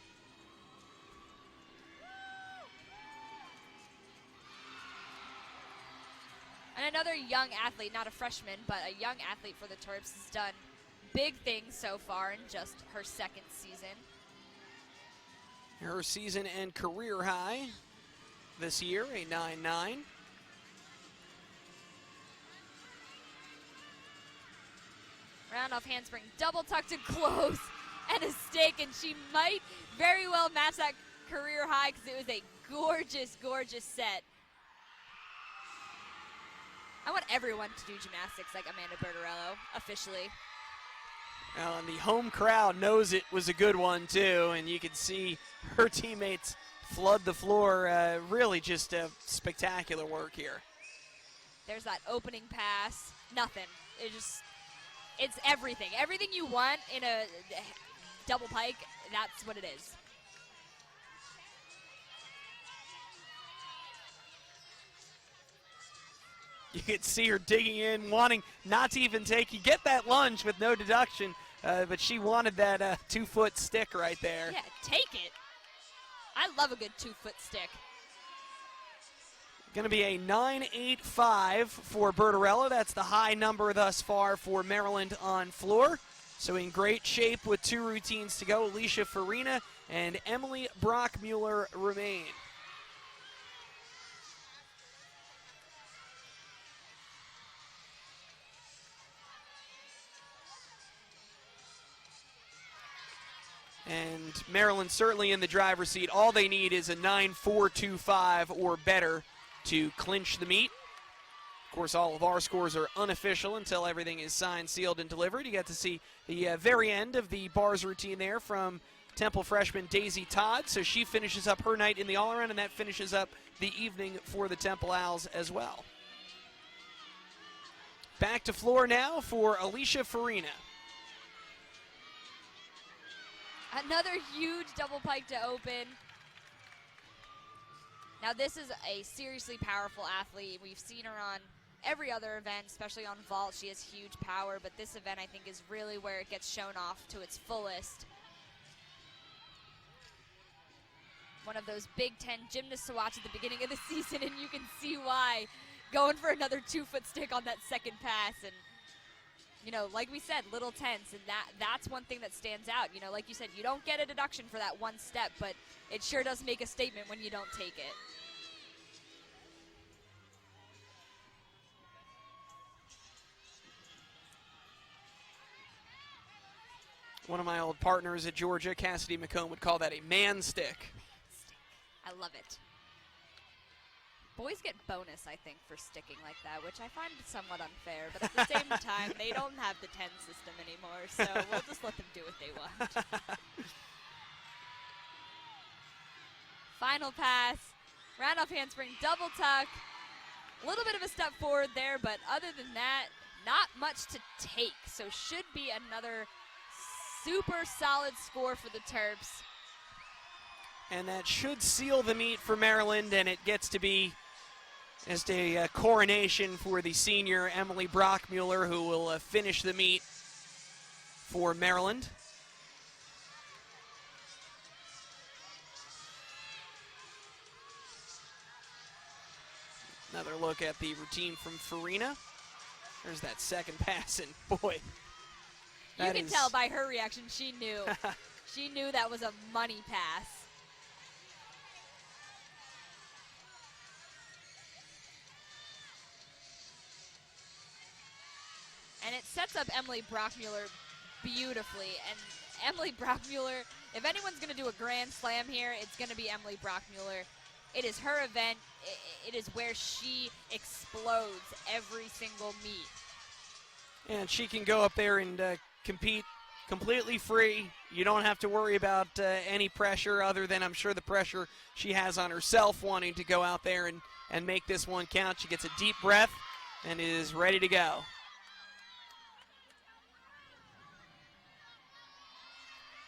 And another young athlete, not a freshman, but a young athlete for the Terps, has done big things so far in just her 2nd season. Her season and career high this year, a 9.9. Round off handspring, double tuck to close, and a stick, and she might very well match that career high because it was a gorgeous, gorgeous set. I want everyone to do gymnastics like Amanda Bertarello, officially. Well, and the home crowd knows it was a good one, too, and you can see her teammates flood the floor. Really just spectacular work here. There's that opening pass. Nothing. It's everything. Everything you want in a double pike, that's what it is. You can see her digging in, wanting not to even take. You get that lunge with no deduction. but she wanted that 2-foot stick right there. Yeah, take it. I love a good 2-foot stick. Going to be a 9.85 for Bertarello. That's the high number thus far for Maryland on floor. So in great shape with 2 routines to go. Alicia Farina and Emily Brockmuller remain. And Maryland certainly in the driver's seat. All they need is a 9.425 or better to clinch the meet. Of course, all of our scores are unofficial until everything is signed, sealed, and delivered. You got to see the very end of the bars routine there from Temple freshman Daisy Todd. So she finishes up her night in the all-around, and that finishes up the evening for the Temple Owls as well. Back to floor now for Alicia Farina. Another huge double pike to open. Now this is a seriously powerful athlete. We've seen her on every other event, especially on vault. She has huge power, but this event I think is really where it gets shown off to its fullest. One of those Big Ten gymnasts to watch at the beginning of the season, and you can see why. Going for another 2-foot stick on that second pass, and you know, like we said, little tense, and that's one thing that stands out. You know, like you said, you don't get a deduction for that one step, but it sure does make a statement when you don't take it. One of my old partners at Georgia, Cassidy McComb, would call that a man stick. I love it. Boys get bonus, I think, for sticking like that, which I find somewhat unfair. But at the same time, they don't have the 10 system anymore, so we'll just let them do what they want. Final pass. Round off handspring, double tuck. A little bit of a step forward there, but other than that, not much to take. So should be another super solid score for the Terps. And that should seal the meet for Maryland, and it gets to be just a coronation for the senior Emily Brockmuller, who will finish the meet for Maryland. Another look at the routine from Farina. There's that second pass, and boy, you can tell by her reaction she knew. She knew that was a money pass. And it sets up Emily Brockmuller beautifully. And Emily Brockmuller, if anyone's going to do a grand slam here, it's going to be Emily Brockmuller. It is her event. It is where she explodes every single meet. And she can go up there and compete completely free. You don't have to worry about any pressure other than, I'm sure, the pressure she has on herself wanting to go out there and make this one count. She gets a deep breath and is ready to go.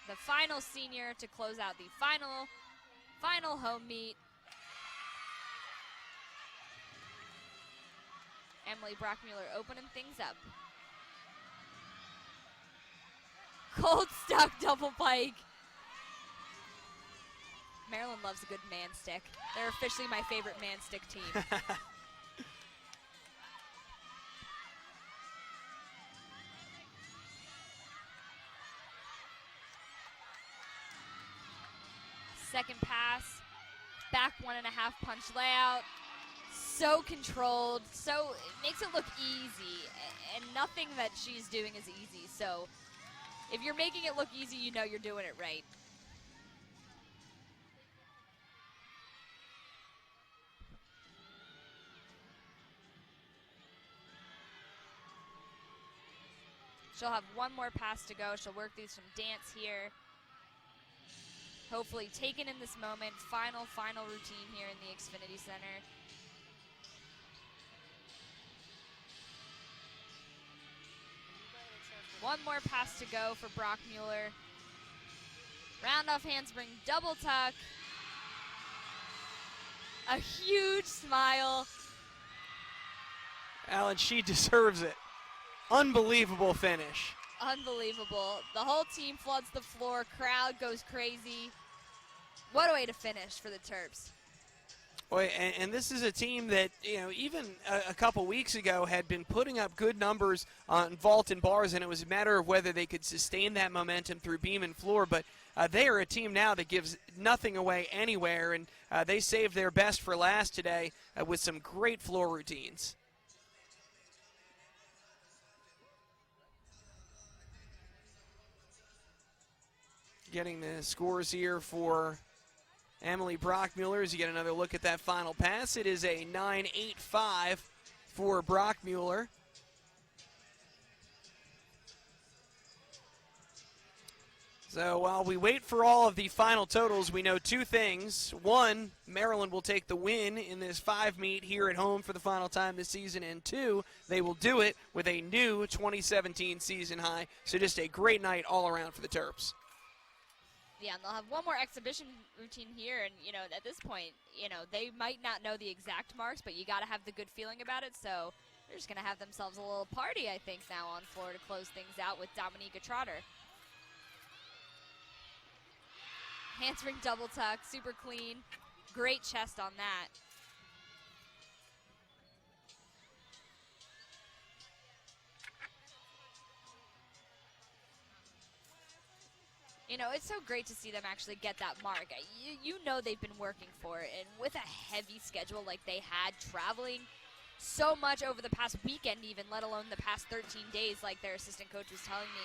The final senior to close out the final home meet. Emily Brockmuller opening things up. Cold stuck double pike. Maryland loves a good man stick. They're officially my favorite man stick team. Second pass, back 1.5 punch layout. So controlled, so it makes it look easy, and nothing that she's doing is easy. So if you're making it look easy, you know you're doing it right. She'll have one more pass to go. She'll work through some dance here. Hopefully taken in this moment. Final routine here in the Xfinity Center. One more pass to go for Brockmuller. Round off handspring, double tuck. A huge smile. Alan, she deserves it. Unbelievable finish. Unbelievable. The whole team floods the floor. Crowd goes crazy. What a way to finish for the Terps. Boy, and this is a team that, even a couple weeks ago had been putting up good numbers on vault and bars, and it was a matter of whether they could sustain that momentum through beam and floor. But they are a team now that gives nothing away anywhere, and they saved their best for last today with some great floor routines. Getting the scores here for Emily Brockmuller as you get another look at that final pass. It is a 9.85 for Brockmuller. So while we wait for all of the final totals, we know two things. One, Maryland will take the win in this 5 meet here at home for the final time this season. And two, they will do it with a new 2017 season high. So just a great night all around for the Terps. Yeah, and they'll have one more exhibition routine here, and, at this point, they might not know the exact marks, but you got to have the good feeling about it, so they're just going to have themselves a little party, I think, now on floor to close things out with Dominica Trotter. Handspring double tuck, super clean, great chest on that. It's so great to see them actually get that mark. You know they've been working for it, and with a heavy schedule like they had, traveling so much over the past weekend even, let alone the past 13 days, like their assistant coach was telling me,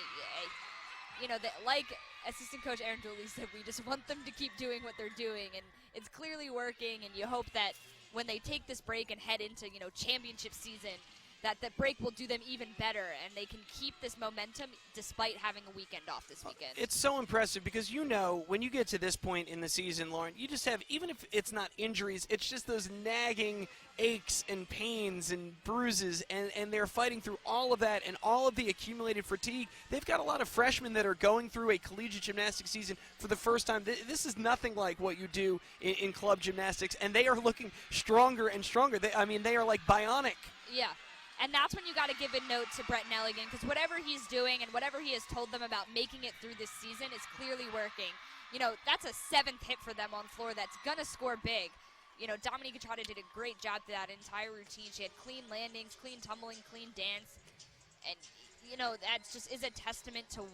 that like assistant coach Aaron Dooley said, we just want them to keep doing what they're doing, and it's clearly working, and you hope that when they take this break and head into, championship season, that the break will do them even better, and they can keep this momentum despite having a weekend off this weekend. It's so impressive because when you get to this point in the season, Lauren, you just have, even if it's not injuries, it's just those nagging aches and pains and bruises, and they're fighting through all of that and all of the accumulated fatigue. They've got a lot of freshmen that are going through a collegiate gymnastics season for the first time. This is nothing like what you do in club gymnastics, and they are looking stronger and stronger. They are like bionic. Yeah. And that's when you got to give a note to Brett Nelligan, because whatever he's doing and whatever he has told them about making it through this season is clearly working. That's a 7th hit for them on floor that's going to score big. Dominica Trotta did a great job through that entire routine. She had clean landings, clean tumbling, clean dance. And, that just is a testament to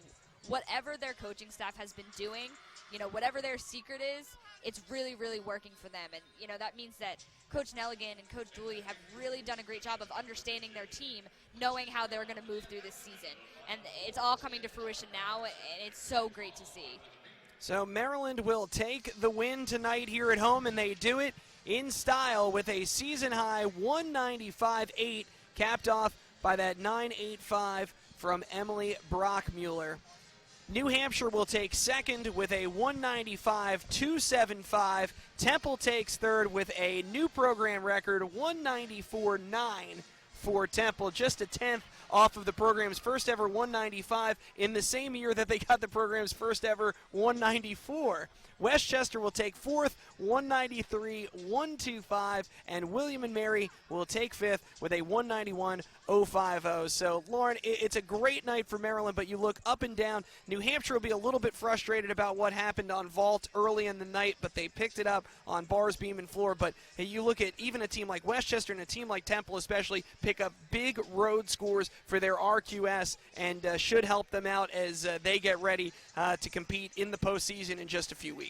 whatever their coaching staff has been doing, whatever their secret is, it's really, really working for them. And, that means that Coach Nelligan and Coach Dooley have really done a great job of understanding their team, knowing how they're going to move through this season. And it's all coming to fruition now, and it's so great to see. So Maryland will take the win tonight here at home, and they do it in style with a season-high 195.8, capped off by that 9.85 from Emily Brockmuller. New Hampshire will take second with a 195.275. Temple takes third with a new program record, 194.9 for Temple, just a 10th off of the program's first ever 195 in the same year that they got the program's first ever 194. Westchester will take fourth, 193.125, and William and Mary will take fifth with a 191.050. So, Lauren, it's a great night for Maryland, but you look up and down. New Hampshire will be a little bit frustrated about what happened on vault early in the night, but they picked it up on bars, beam, and floor. But hey, you look at even a team like Westchester and a team like Temple especially pick up big road scores for their RQS and should help them out as they get ready to compete in the postseason in just a few weeks.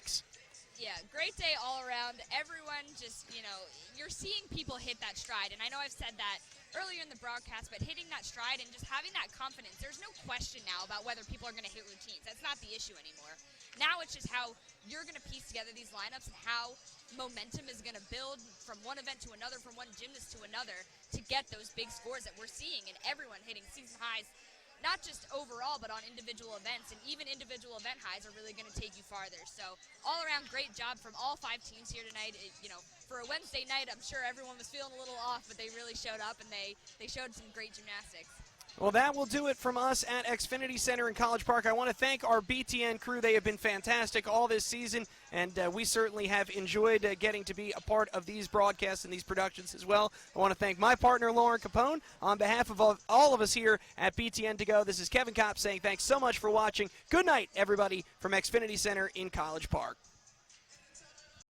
Yeah, great day all around. Everyone just, you're seeing people hit that stride. And I know I've said that earlier in the broadcast, but hitting that stride and just having that confidence, there's no question now about whether people are going to hit routines. That's not the issue anymore. Now it's just how you're going to piece together these lineups and how momentum is going to build from one event to another, from one gymnast to another, to get those big scores that we're seeing, and everyone hitting season highs, not just overall, but on individual events, and even individual event highs are really going to take you farther. So all around, great job from all 5 teams here tonight. For a Wednesday night, I'm sure everyone was feeling a little off, but they really showed up, and they showed some great gymnastics. Well, that will do it from us at Xfinity Center in College Park. I want to thank our BTN crew. They have been fantastic all this season, and we certainly have enjoyed getting to be a part of these broadcasts and these productions as well. I want to thank my partner, Lauren Capone. On behalf of all of us here at BTN To Go, this is Kevin Kopp saying thanks so much for watching. Good night, everybody, from Xfinity Center in College Park.